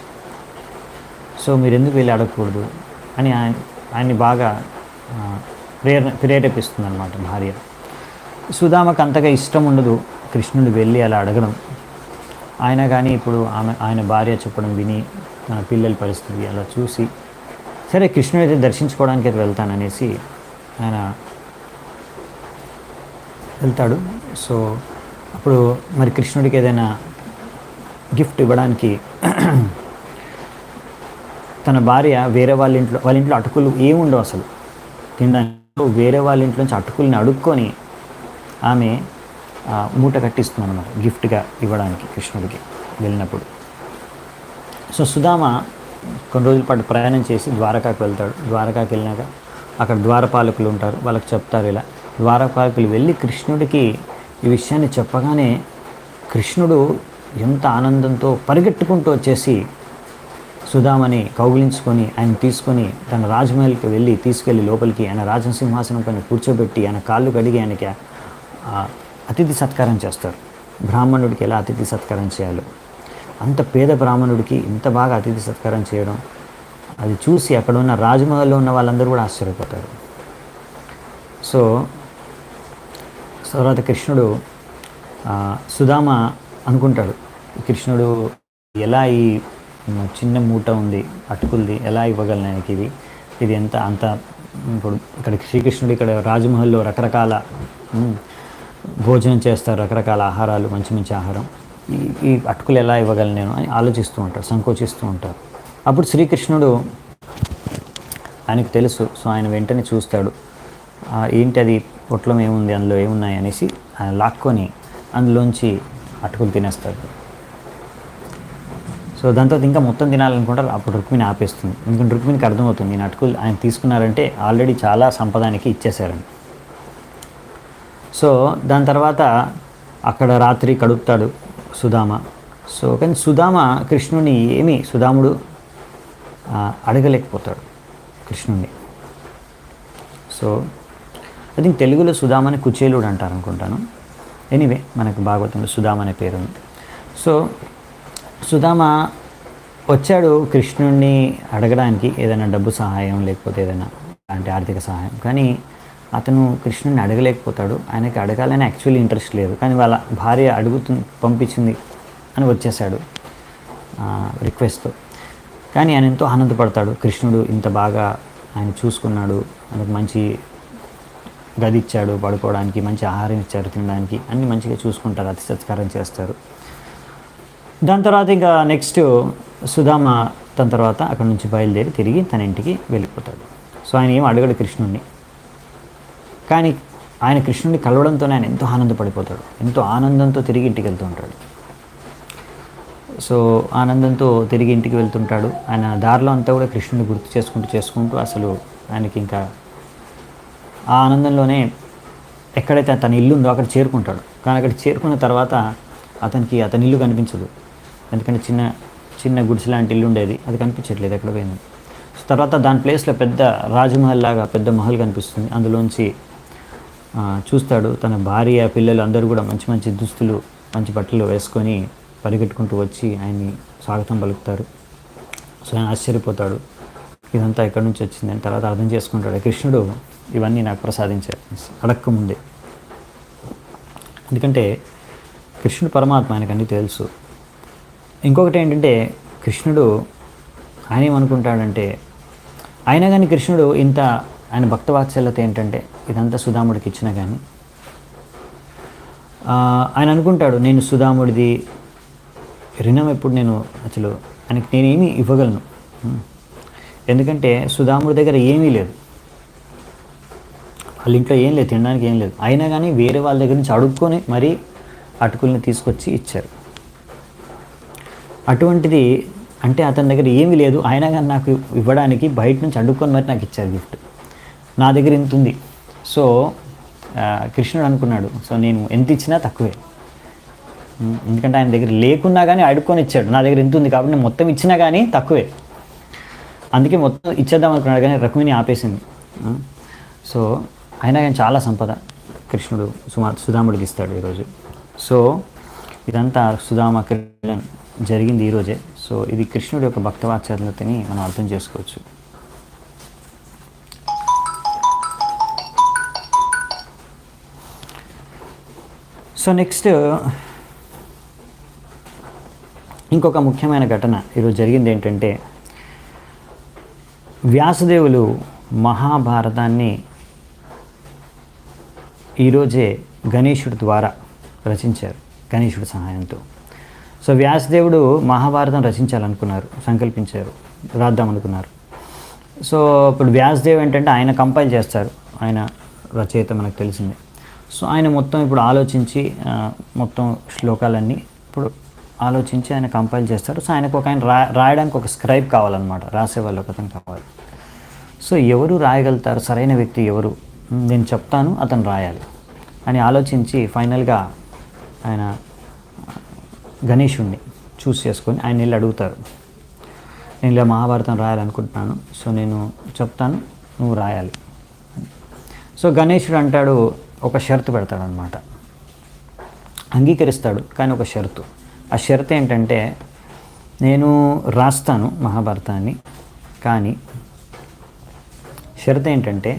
సో మీరు ఎందుకు వెళ్ళి అడగకూడదు అని ఆయన్ని బాగా ప్రేరేపిస్తుంది అన్నమాట భార్య. సుధామకు అంతగా ఇష్టం ఉండదు కృష్ణుడు వెళ్ళి అలా అడగడం. ఆయన కానీ ఇప్పుడు ఆయన భార్య చెప్పడం విని మన పిల్లల పరిస్థితి అలా చూసి, సరే కృష్ణుడు అయితే దర్శించుకోవడానికి అయితే వెళ్తాననేసి ఆయన వెళ్తాడు. సో అప్పుడు మరి కృష్ణుడికి ఏదైనా గిఫ్ట్ ఇవ్వడానికి తన భార్య వేరే వాళ్ళ ఇంట్లో అటుకులు ఏముండవు అసలు తినడానికి, వేరే వాళ్ళ ఇంట్లో నుంచి అటుకుల్ని అడుక్కొని ఆమె మూట కట్టిస్తుంది అన్నమాట గిఫ్ట్గా ఇవ్వడానికి కృష్ణుడికి వెళ్ళినప్పుడు. సో సుధామ కొన్ని రోజుల పాటు ప్రయాణం చేసి ద్వారకాకు వెళ్తాడు. ద్వారకాకి వెళ్ళినాక అక్కడ ద్వారపాలకులు ఉంటారు, వాళ్ళకి చెప్తారు ఇలా. ద్వారపాలకులు వెళ్ళి కృష్ణుడికి ఈ విషయాన్ని చెప్పగానే కృష్ణుడు ఎంత ఆనందంతో పరిగెట్టుకుంటూ వచ్చేసి సుధామని కౌగిలించుకొని ఆయన తీసుకొని తన రాజమహల్కి తీసుకెళ్ళి లోపలికి ఆయన రాజసింహాసనం పైన కూర్చోబెట్టి ఆయన కాళ్ళు కడిగి ఆయనకి అతిథి సత్కారం చేస్తారు. బ్రాహ్మణుడికి ఎలా అతిథి సత్కారం చేయాలో అంత పేద బ్రాహ్మణుడికి ఇంత బాగా అతిథి సత్కారం చేయడం, అది చూసి అక్కడ ఉన్న రాజమహల్లో ఉన్న వాళ్ళందరూ కూడా ఆశ్చర్యపోతారు. సో తర్వాత కృష్ణుడు సుధామ అనుకుంటాడు, కృష్ణుడు ఎలా ఈ చిన్న మూట ఉంది అటుకులది ఎలా ఇవ్వగలను ఆయనకి, ఇది ఎంత అంత. ఇప్పుడు ఇక్కడ శ్రీకృష్ణుడు ఇక్కడ రాజమహల్లో రకరకాల భోజనం చేస్తారు, రకరకాల ఆహారాలు, మంచి మంచి ఆహారం, ఈ అటుకులు ఎలా ఇవ్వగలను నేను అని ఆలోచిస్తూ ఉంటారు, సంకోచిస్తూ ఉంటారు. అప్పుడు శ్రీకృష్ణుడు ఆయనకు తెలుసు. సో ఆయన వెంటనే చూస్తాడు, ఏంటి అది పొట్లం ఏముంది, అందులో ఏమున్నాయి అనేసి ఆయన లాక్కొని అందులోంచి అటుకులు తినేస్తాడు. సో దాని తర్వాత ఇంకా మొత్తం తినాలనుకుంటారు. అప్పుడు రుక్మిణి ఆపేస్తుంది, ఎందుకంటే రుక్మిణికి అర్థమవుతుంది ఈ అటుకులు ఆయన తీసుకున్నారంటే ఆల్రెడీ చాలా సంపదానికి ఇచ్చేశారని. సో దాని తర్వాత అక్కడ రాత్రి గడుపుతాడు సుధామ. సో కానీ సుధాముడు అడగలేకపోతాడు కృష్ణుడిని. సో ఐ థింక్ తెలుగులో సుధామని కుచేలుడు అంటారు అనుకుంటాను. ఎనీవే మనకు భాగవతంలో సుధామ అనే పేరు ఉంది. సో సుధామ వచ్చాడు కృష్ణుడిని అడగడానికి ఏదైనా డబ్బు సహాయం లేకపోతే ఏదైనా అంటే ఆర్థిక సహాయం, కానీ అతను కృష్ణుడిని అడగలేకపోతాడు. ఆయనకి అడగాలని యాక్చువల్లీ ఇంట్రెస్ట్ లేదు, కానీ వాళ్ళ భార్య పంపించింది అని వచ్చేసాడు రిక్వెస్ట్తో. కానీ ఆయన ఎంతో ఆనందపడతాడు, కృష్ణుడు ఇంత బాగా ఆయన చూసుకున్నాడు, ఆయనకు మంచి గది ఇచ్చాడు పడుకోవడానికి, మంచి ఆహారం ఇచ్చారు తినడానికి, అన్నీ మంచిగా చూసుకుంటారు, అతి సత్కారం చేస్తారు. దాని తర్వాత ఇంకా నెక్స్ట్ సుధామ తన తర్వాత అక్కడ నుంచి బయలుదేరి తిరిగి తన ఇంటికి వెళ్ళిపోతాడు. సో ఆయన ఏం అడగడు కృష్ణుడిని, కానీ ఆయన కృష్ణుడిని కలవడంతోనే ఆయన ఎంతో ఆనందపడిపోతాడు, ఎంతో ఆనందంతో తిరిగి ఇంటికి వెళ్తూ ఉంటాడు. సో ఆనందంతో తిరిగి ఇంటికి వెళ్తుంటాడు. ఆయన దారిలో అంతా కూడా కృష్ణుడిని గుర్తు చేసుకుంటూ అసలు ఆయనకి ఇంకా ఆ ఆనందంలోనే ఎక్కడైతే తన ఇల్లు ఉందో అక్కడ చేరుకుంటాడు. కానీ అక్కడ చేరుకున్న తర్వాత అతని ఇల్లు కనిపించదు. ఎందుకంటే చిన్న గుడిసె లాంటి ఇల్లు ఉండేది, అది కనిపించట్లేదు, ఎక్కడ పోయింది. సో తర్వాత దాని ప్లేస్లో పెద్ద రాజమహల్ లాగా పెద్ద మహల్ కనిపిస్తుంది. అందులోంచి చూస్తాడు తన భార్య పిల్లలు అందరూ కూడా మంచి మంచి దుస్తులు మంచి బట్టలు వేసుకొని పరిగెట్టుకుంటూ వచ్చి ఆయన్ని స్వాగతం పలుకుతారు. సో ఆయన ఆశ్చర్యపోతాడు, ఇదంతా ఎక్కడి నుంచి వచ్చిందని. తర్వాత అర్థం చేసుకుంటాడు, కృష్ణుడు ఇవన్నీ నాకు ప్రసాదించారు అడక్క ముందే. ఎందుకంటే కృష్ణుడు పరమాత్మ, ఆయనకు అన్నీ తెలుసు. ఇంకొకటి ఏంటంటే కృష్ణుడు ఆయన ఏమనుకుంటాడంటే, అయినా కానీ కృష్ణుడు ఇంత ఆయన భక్తవాత్సల్యత ఏంటంటే ఇదంతా సుధాముడికి ఇచ్చినా కానీ ఆయన అనుకుంటాడు, నేను సుధాముడిది రుణం ఎప్పుడు నేను అసలు ఆయనకి నేనేమి ఇవ్వగలను. ఎందుకంటే సుధాముడి దగ్గర ఏమీ లేదు, వాళ్ళ ఇంట్లో ఏం లేదు, తినడానికి ఏం లేదు. అయినా కానీ వేరే వాళ్ళ దగ్గర నుంచి అడుక్కొని మరీ అటుకుల్ని తీసుకొచ్చి ఇచ్చారు. అటువంటిది అంటే అతని దగ్గర ఏమీ లేదు, అయినా కానీ నాకు ఇవ్వడానికి బయట నుంచి అడుక్కొని మరి నాకు ఇచ్చారు గిఫ్ట్. నా దగ్గర ఇంత ఉంది. సో కృష్ణుడు అనుకున్నాడు, సో నేను ఎంత ఇచ్చినా తక్కువే. ఎందుకంటే ఆయన దగ్గర లేకున్నా కానీ అడుక్కొని ఇచ్చాడు, నా దగ్గర ఎంత ఉంది కాబట్టి నేను మొత్తం ఇచ్చినా కానీ తక్కువే. అందుకే మొత్తం ఇచ్చేద్దాం అనుకున్నాడు, కానీ రుక్మిణి ఆపేసింది. సో అయినా కానీ చాలా సంపద కృష్ణుడు సుధాముడికి ఇస్తాడు ఈరోజు. సో ఇదంతా సుధామ కృష్ణ జరిగింది ఈరోజే. సో ఇది కృష్ణుడి యొక్క భక్తవాత్సల్యతని మనం అర్థం చేసుకోవచ్చు. సో నెక్స్ట్ ఇంకొక ముఖ్యమైన ఘటన ఈరోజు జరిగింది ఏంటంటే, వ్యాసదేవులు మహాభారతాన్ని ఈరోజే గణేశుడి ద్వారా రచించారు, గణేశుడి సహాయంతో. సో వ్యాసదేవుడు మహాభారతం రచించాలనుకున్నారు, సంకల్పించారు, రాద్దామనుకున్నారు. సో ఇప్పుడు వ్యాసదేవ్ ఏంటంటే ఆయన కంపైల్ చేస్తారు, ఆయన రచయిత మనకు తెలిసిందే. సో ఆయన మొత్తం ఇప్పుడు ఆలోచించి మొత్తం శ్లోకాలన్నీ ఇప్పుడు ఆలోచించి ఆయన కంపైల్ చేస్తారు. సో ఆయనకు ఆయన రాయడానికి ఒక స్క్రైబ్ కావాలన్నమాట, రాసేవాళ్ళు ఒక అతను కావాలి. సో ఎవరు రాయగలుగుతారు, సరైన వ్యక్తి ఎవరు, నేను చెప్తాను అతను రాయాలి అని ఆలోచించి ఫైనల్గా ఆయన గణేశుణ్ణి చూస్ చేసుకొని ఆయన వెళ్ళి అడుగుతారు, నేను ఇలా మహాభారతం రాయాలనుకుంటున్నాను, సో నేను చెప్తాను నువ్వు రాయాలి. సో గణేశుడు అంటాడు, ఒక షరతు పెడతాడనమాట, అంగీకరిస్తాడు కానీ ఒక షరతు. ఆ షరతు ఏంటంటే, నేను రాస్తాను మహాభారతాన్ని, కానీ షరతు ఏంటంటే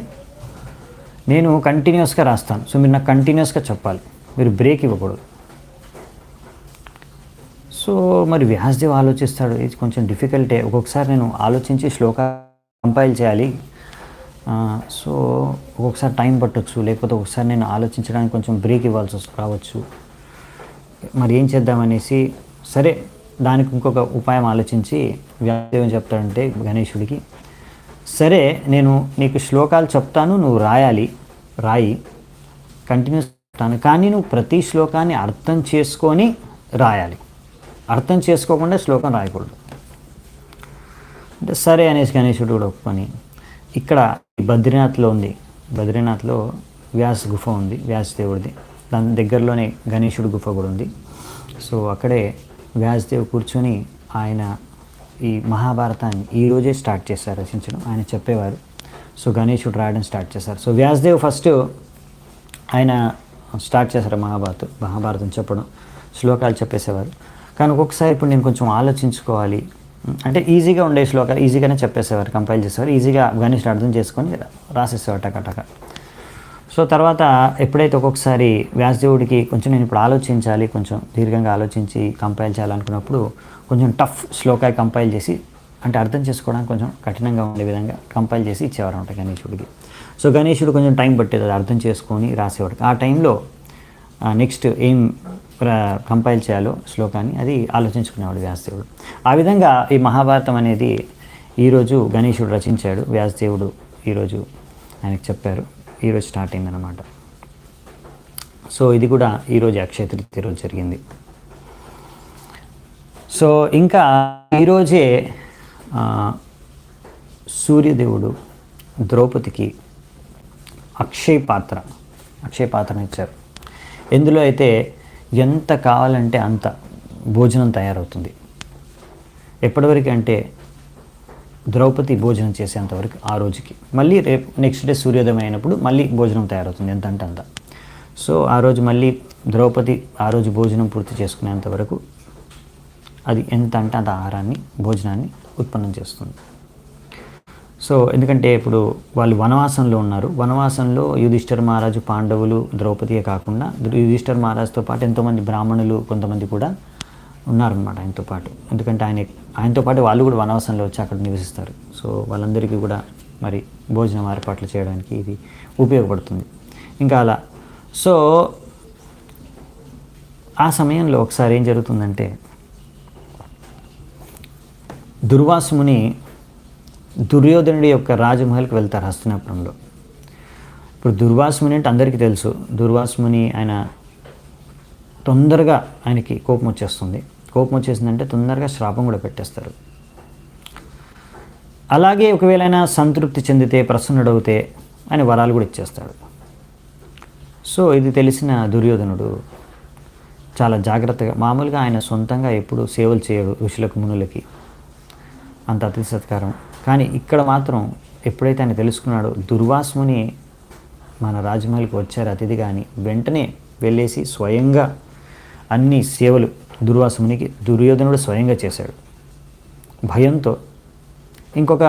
నేను కంటిన్యూస్గా రాస్తాను. సో మీరు నాకు కంటిన్యూస్గా చెప్పాలి, మీరు బ్రేక్ ఇవ్వకూడదు. సో మరి వ్యాసదేవ్ ఆలోచిస్తాడు, ఇది కొంచెం డిఫికల్టే, ఒక్కొక్కసారి నేను ఆలోచించి శ్లోక కంపైల్ చేయాలి, సో ఒక్కొక్కసారి టైం పట్టవచ్చు, లేకపోతే ఒకసారి నేను ఆలోచించడానికి కొంచెం బ్రేక్ ఇవ్వాల్సి రావచ్చు, మరి ఏం చేద్దామనేసి సరే దానికి ఇంకొక ఉపాయం ఆలోచించి వ్యాసదేవ్ ఏం చెప్తాడంటే గణేశుడికి, సరే నేను నీకు శ్లోకాలు చెప్తాను, నువ్వు రాయి కంటిన్యూస్ చెప్తాను, కానీ నువ్వు ప్రతి శ్లోకాన్ని అర్థం చేసుకొని రాయాలి, అర్థం చేసుకోకుండా శ్లోకం రాయకూడదు అంటే సరే అనేసి గణేశుడు కూడా ఒప్పుకొని, ఇక్కడ బద్రీనాథ్లో ఉంది, బద్రీనాథ్లో వ్యాస గుఫ ఉంది వ్యాసదేవుడిది, దాని దగ్గరలోనే గణేశుడి గుఫ కూడా ఉంది. సో అక్కడే వ్యాసదేవ్ కూర్చొని ఆయన ఈ మహాభారతాన్ని ఈరోజే స్టార్ట్ చేశారు రచించడం, ఆయన చెప్పేవారు. సో గణేశుడు రాయడం స్టార్ట్ చేశారు. సో వ్యాసదేవ్ ఫస్ట్ ఆయన స్టార్ట్ చేశారు మహాభారతం చెప్పడం, శ్లోకాలు చెప్పేసేవారు. కానీ ఒక్కొక్కసారి ఇప్పుడు నేను కొంచెం ఆలోచించుకోవాలి అంటే ఈజీగా ఉండే శ్లోకాలు ఈజీగానే చెప్పేసేవారు, కంపైల్ చేసేవారు, ఈజీగా గణేశుడు అర్థం చేసుకొని రాసేసేవారు టక. సో తర్వాత ఎప్పుడైతే ఒక్కొక్కసారి వ్యాసదేవుడికి కొంచెం నేను ఇప్పుడు ఆలోచించాలి, కొంచెం దీర్ఘంగా ఆలోచించి కంపైల్ చేయాలనుకున్నప్పుడు కొంచెం టఫ్ శ్లోకాలు కంపైల్ చేసి, అంటే అర్థం చేసుకోవడానికి కొంచెం కఠినంగా ఉండే విధంగా కంపైల్ చేసి ఇచ్చేవారు అనమాట గణేశుడికి. సో గణేశుడు కొంచెం టైం పట్టేది అది అర్థం చేసుకొని రాసేవాడు. ఆ టైంలో నెక్స్ట్ ఏం కంపైల్ చేయాలో శ్లోకాన్ని అది ఆలోచించుకునేవాడు వ్యాసదేవుడు. ఆ విధంగా ఈ మహాభారతం అనేది ఈరోజు గణేశుడు రచించాడు, వ్యాసదేవుడు ఈరోజు ఆయనకు చెప్పారు. ఈరోజు స్టార్ట్ అయిందన్నమాట. సో ఇది కూడా ఈరోజు అక్షయ తృతీయ రోజు జరిగింది. సో ఇంకా ఈరోజే సూర్యదేవుడు ద్రౌపదికి అక్షయ పాత్రను ఇచ్చారు. ఎందులో అయితే ఎంత కావాలంటే అంత భోజనం తయారవుతుంది. ఎప్పటివరకు అంటే ద్రౌపది భోజనం చేసేంతవరకు ఆ రోజుకి. మళ్ళీ రేపు నెక్స్ట్ డే సూర్యోదయం అయినప్పుడు మళ్ళీ భోజనం తయారవుతుంది ఎంత అంటే అంత. సో ఆ రోజు మళ్ళీ ద్రౌపది ఆ రోజు భోజనం పూర్తి చేసుకునేంత వరకు అది ఎంత అంటే అంత ఆహారాన్ని భోజనాన్ని ఉత్పన్నం చేస్తుంది. సో ఎందుకంటే ఇప్పుడు వాళ్ళు వనవాసంలో ఉన్నారు. వనవాసంలో యుధిష్ఠిర మహారాజు, పాండవులు, ద్రౌపదియే కాకుండా యుధిష్ఠిర మహారాజుతో పాటు ఎంతోమంది బ్రాహ్మణులు కొంతమంది కూడా ఉన్నారనమాట ఆయనతో పాటు. ఎందుకంటే ఆయనతో పాటు వాళ్ళు కూడా వనవాసంలో వచ్చి అక్కడ నివసిస్తారు. సో వాళ్ళందరికీ కూడా మరి భోజనం ఏర్పాట్లు చేయడానికి ఇది ఉపయోగపడుతుంది. ఇంకా అలా సో ఆ సమయంలో ఒకసారి ఏం జరుగుతుందంటే దుర్వాసుముని దుర్యోధనుడి యొక్క రాజమహల్కి వెళ్తారు హస్తినాపురంలో. ఇప్పుడు దుర్వాసుముని అంటే అందరికీ తెలుసు. దుర్వాసుముని ఆయన తొందరగా ఆయనకి కోపం వచ్చేస్తుంది. కోపం వచ్చేసిందంటే తొందరగా శ్రాపం కూడా పెట్టేస్తారు. అలాగే ఒకవేళ ఆయన సంతృప్తి చెందితే, ప్రసన్నుడవుతే ఆయన వరాలు కూడా ఇచ్చేస్తాడు. సో ఇది తెలిసిన దుర్యోధనుడు చాలా జాగ్రత్తగా, మామూలుగా ఆయన సొంతంగా ఎప్పుడు సేవలు చేయడు ఋషులకు, మునులకి, అంత అతిథి సత్కారం. కానీ ఇక్కడ మాత్రం ఎప్పుడైతే ఆయన తెలుసుకున్నాడో దుర్వాసుముని మన రాజమహల్కి వచ్చారు అతిథి, కానీ వెంటనే వెళ్ళేసి స్వయంగా అన్ని సేవలు దుర్వాసుమునికి దుర్యోధనుడు స్వయంగా చేశాడు భయంతో. ఇంకొక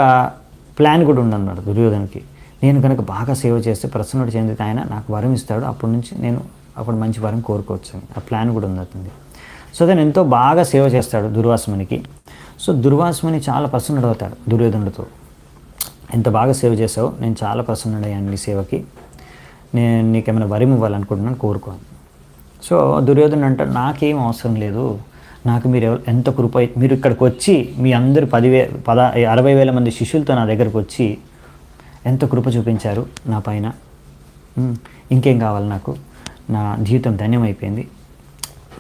ప్లాన్ కూడా ఉండన్నమాట దుర్యోధనుడికి. నేను కనుక బాగా సేవ చేస్తే ప్రసన్నుడు చెందితే ఆయన నాకు వరం ఇస్తాడు, అప్పటి నుంచి నేను అప్పుడు మంచి వరం కోరుకోవచ్చు అని ఆ ప్లాన్ కూడా ఉంది. సో అతను ఎంతో బాగా సేవ చేస్తాడు దుర్వాసుమునికి. సో దుర్వాసుముని చాలా ప్రసన్నుడు అవుతాడు దుర్యోధనుడితో. ఎంత బాగా సేవ చేసావు, నేను చాలా ప్రసన్నుడయ్యాను నీ సేవకి, నేను నీకేమైనా వరం ఇవ్వాలనుకుంటున్నాను, కోరుకోను. సో దుర్యోధనుడు అంటాడు, నాకేం అవసరం లేదు, నాకు మీరు ఎంత కృప, మీరు ఇక్కడికి వచ్చి మీ అందరు 60,000 మంది శిష్యులతో నా దగ్గరకు వచ్చి ఎంత కృప చూపించారు నా పైన, ఇంకేం కావాలి నాకు, నా జీవితం ధన్యమైపోయింది.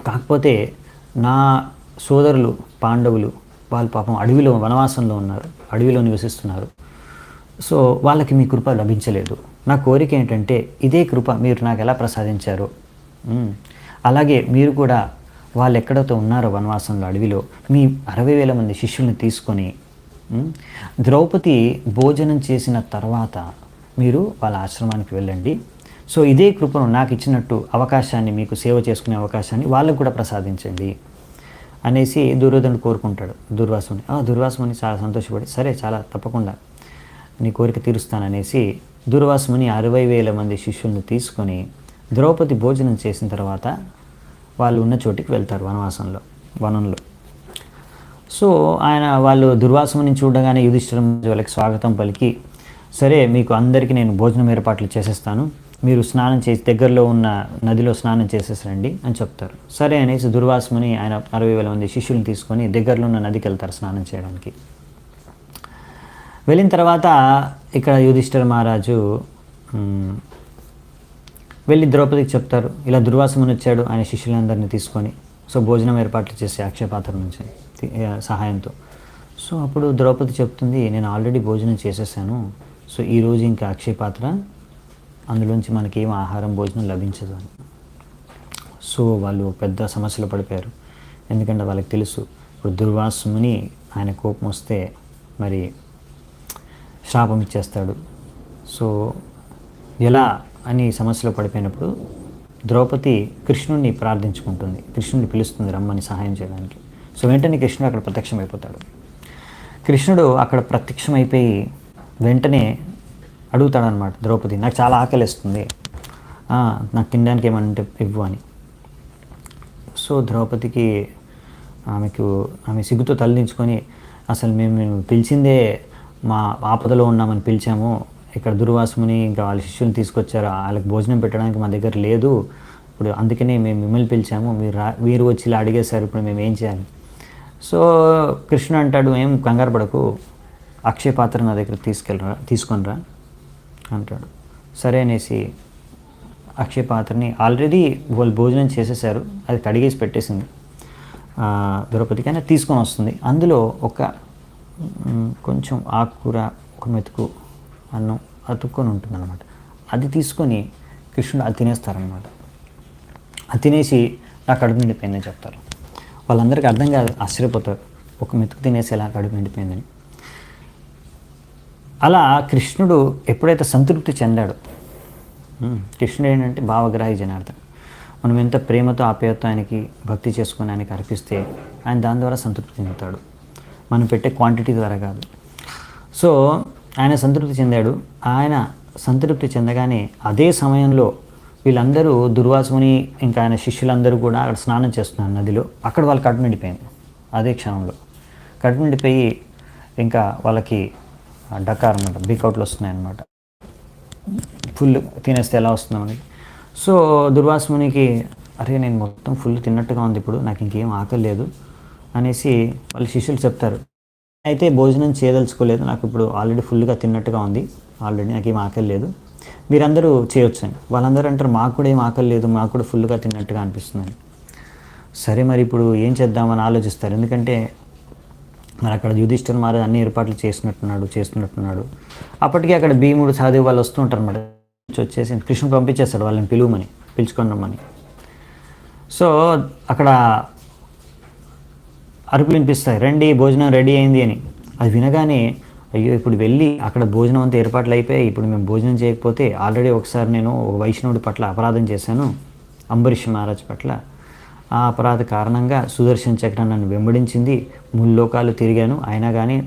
కాకపోతే నా సోదరులు పాండవులు వాళ్ళు పాపం అడవిలో వనవాసంలో ఉన్నారు, అడవిలో నివసిస్తున్నారు. సో వాళ్ళకి మీ కృప లభించలేదు. నా కోరిక ఏంటంటే ఇదే కృప మీరు నాకు ఎలా ప్రసాదించారో అలాగే మీరు కూడా వాళ్ళు ఎక్కడైతే ఉన్నారో వనవాసంలో అడవిలో మీ 60,000 మంది శిష్యుల్ని తీసుకొని ద్రౌపది భోజనం చేసిన తర్వాత మీరు వాళ్ళ ఆశ్రమానికి వెళ్ళండి. సో ఇదే కృపను నాకు ఇచ్చినట్టు అవకాశాన్ని, మీకు సేవ చేసుకునే అవకాశాన్ని వాళ్ళకు కూడా ప్రసాదించండి అనేసి దుర్యోధనుడు కోరుకుంటాడు దుర్వాసుని. దుర్వాసుని చాలా సంతోషపడి, సరే చాలా తప్పకుండా నీ కోరిక తీరుస్తాననేసి దుర్వాసుని 60,000 మంది శిష్యుల్ని తీసుకొని ద్రౌపది భోజనం చేసిన తర్వాత వాళ్ళు ఉన్న చోటికి వెళ్తారు వనంలో. సో వాళ్ళు దుర్వాసుని చూడగానే యుధిష్ఠిరం వాళ్ళకి స్వాగతం పలికి, సరే మీకు అందరికీ నేను భోజనం ఏర్పాట్లు చేసేస్తాను, మీరు స్నానం చేసి దగ్గరలో ఉన్న నదిలో స్నానం చేసేసరండి అని చెప్తారు. సరే అనేసి దుర్వాసుని ఆయన 60,000 మంది శిష్యుల్ని తీసుకొని దగ్గరలో ఉన్న నదికి వెళ్తారు స్నానం చేయడానికి. వెళ్ళిన తర్వాత ఇక్కడ యుధిష్ఠిర మహారాజు వెళ్ళి ద్రౌపదికి చెప్తారు, ఇలా దుర్వాసుని వచ్చాడు ఆయన శిష్యులందరినీ తీసుకొని, సో భోజనం ఏర్పాట్లు చేసి అక్షయ పాత్ర నుంచి సహాయంతో. సో అప్పుడు ద్రౌపది చెప్తుంది, నేను ఆల్రెడీ భోజనం చేసేసాను, సో ఈరోజు ఇంకా అక్షయ పాత్ర అందులోంచి మనకి ఏం ఆహారం భోజనం లభించదు అని. సో వాళ్ళు పెద్ద సమస్యలో పడిపోయారు. ఎందుకంటే వాళ్ళకి తెలుసు ఇప్పుడు దుర్వాసుని ఆయన కోపం వస్తే మరి శాపం ఇచ్చేస్తాడు. సో ఎలా అని సమస్యలో పడిపోయినప్పుడు ద్రౌపది కృష్ణుడిని ప్రార్థించుకుంటుంది, కృష్ణుడిని పిలుస్తుంది రమ్మని సహాయం చేయడానికి. సో వెంటనే కృష్ణుడు అక్కడ ప్రత్యక్షమైపోతాడు. కృష్ణుడు అక్కడ ప్రత్యక్షమైపోయి వెంటనే అడుగుతాడనమాట ద్రౌపది, నాకు చాలా ఆకలిస్తుంది, నాకు తినడానికి ఏమంటే ఇవ్వు అని. సో ద్రౌపదికి ఆమె సిగ్గుతో తలదించుకొని, అసలు మేము పిలిచిందే మా ఆపదలో ఉన్నామని పిలిచాము, ఇక్కడ దుర్వాసుని ఇంకా వాళ్ళ శిష్యుని తీసుకొచ్చారు, వాళ్ళకి భోజనం పెట్టడానికి మా దగ్గర లేదు, ఇప్పుడు అందుకనే మేము మిమ్మల్ని పిలిచాము, మీరు వచ్చి ఇలా అడిగేశారు, ఇప్పుడు మేము ఏం చేయాలి. సో కృష్ణ అంటాడు, ఏం కంగారు పడకు, అక్షయ పాత్ర నా దగ్గర తీసుకొనిరా అంటాడు. సరే అనేసి అక్షయ పాత్రని ఆల్రెడీ వాళ్ళు భోజనం చేసేసారు, అది కడిగేసి పెట్టేసింది ద్రౌపది, కానీ తీసుకొని వస్తుంది. అందులో ఒక కొంచెం ఆకుకూర, ఒక మెతుకు అన్నం అతుక్కొని ఉంటుందన్నమాట. అది తీసుకొని కృష్ణుడు అది తినేస్తారనమాట. అది తినేసి నా కడుపు నిండిపోయిందని చెప్తారు. వాళ్ళందరికీ అర్థం కాదు, ఆశ్చర్యపోతారు, ఒక మెతుకు తినేసి ఎలా కడుపు నిండిపోయిందని. అలా కృష్ణుడు ఎప్పుడైతే సంతృప్తి చెందాడో, కృష్ణుడు ఏంటంటే భావగ్రాహి జనార్దన్, మనం ఎంత ప్రేమతో ఆప్యాయత ఆయనకి భక్తి చేసుకుని ఆయనకి అర్పిస్తే ఆయన దాని ద్వారా సంతృప్తి చెందుతాడు, మనం పెట్టే క్వాంటిటీ ద్వారా కాదు. సో ఆయన సంతృప్తి చెందాడు. ఆయన సంతృప్తి చెందగానే అదే సమయంలో వీళ్ళందరూ దుర్వాసుని ఇంకా ఆయన శిష్యులందరూ కూడా అక్కడ స్నానం చేస్తున్నారు నదిలో. అక్కడ వాళ్ళు కడుపు నిండిపోయింది. అదే క్షణంలో కడుపు నిండిపోయి ఇంకా వాళ్ళకి డకార్ అనమాట, బీకౌట్లు వస్తున్నాయి అన్నమాట. ఫుల్ తినేస్తే ఎలా వస్తుంది మనకి. సో దుర్వాసునికి అరే నేను మొత్తం ఫుల్ తిన్నట్టుగా ఉంది, ఇప్పుడు నాకు ఇంకేం ఆకలి లేదు అనేసి వాళ్ళ శిష్యులు చెప్తారు. అయితే భోజనం చేయదలుచుకోలేదు, నాకు ఇప్పుడు ఆల్రెడీ ఫుల్గా తిన్నట్టుగా ఉంది, ఆల్రెడీ నాకేం ఆకలి లేదు, మీరందరూ చేయొచ్చు అని. వాళ్ళందరూ అంటారు మాకు కూడా ఏం ఆకలి లేదు, మాకు కూడా ఫుల్గా తిన్నట్టుగా అనిపిస్తుంది. సరే మరి ఇప్పుడు ఏం చేద్దామని ఆలోచిస్తారు. ఎందుకంటే మరి అక్కడ యుధిష్ఠిర మహారాజు అన్ని ఏర్పాట్లు చేస్తున్నట్టున్నాడు. అప్పటికే అక్కడ భీముడు, సహదేవ్ వాళ్ళు వస్తూ ఉంటారు అన్నమాట. వచ్చేసి కృష్ణుడు పంపించేస్తాడు వాళ్ళని పిలుచుకొని రమ్మని. సో అక్కడ అరుపులు వినిపిస్తాయి, రండి భోజనం రెడీ అయింది అని. అది వినగానే అయ్యో ఇప్పుడు వెళ్ళి అక్కడ భోజనం అంతా ఏర్పాట్లు అయిపోయాయి, ఇప్పుడు మేము భోజనం చేయకపోతే ఆల్రెడీ ఒకసారి నేను ఒక వైష్ణవుడి పట్ల అపరాధం చేశాను, అంబరీష్ మహారాజ్ పట్ల. ఆ అపరాధ కారణంగా సుదర్శన చక్రం నన్ను వెంబడించింది, ముల్లోకాలు తిరిగాను, అయినా కానీ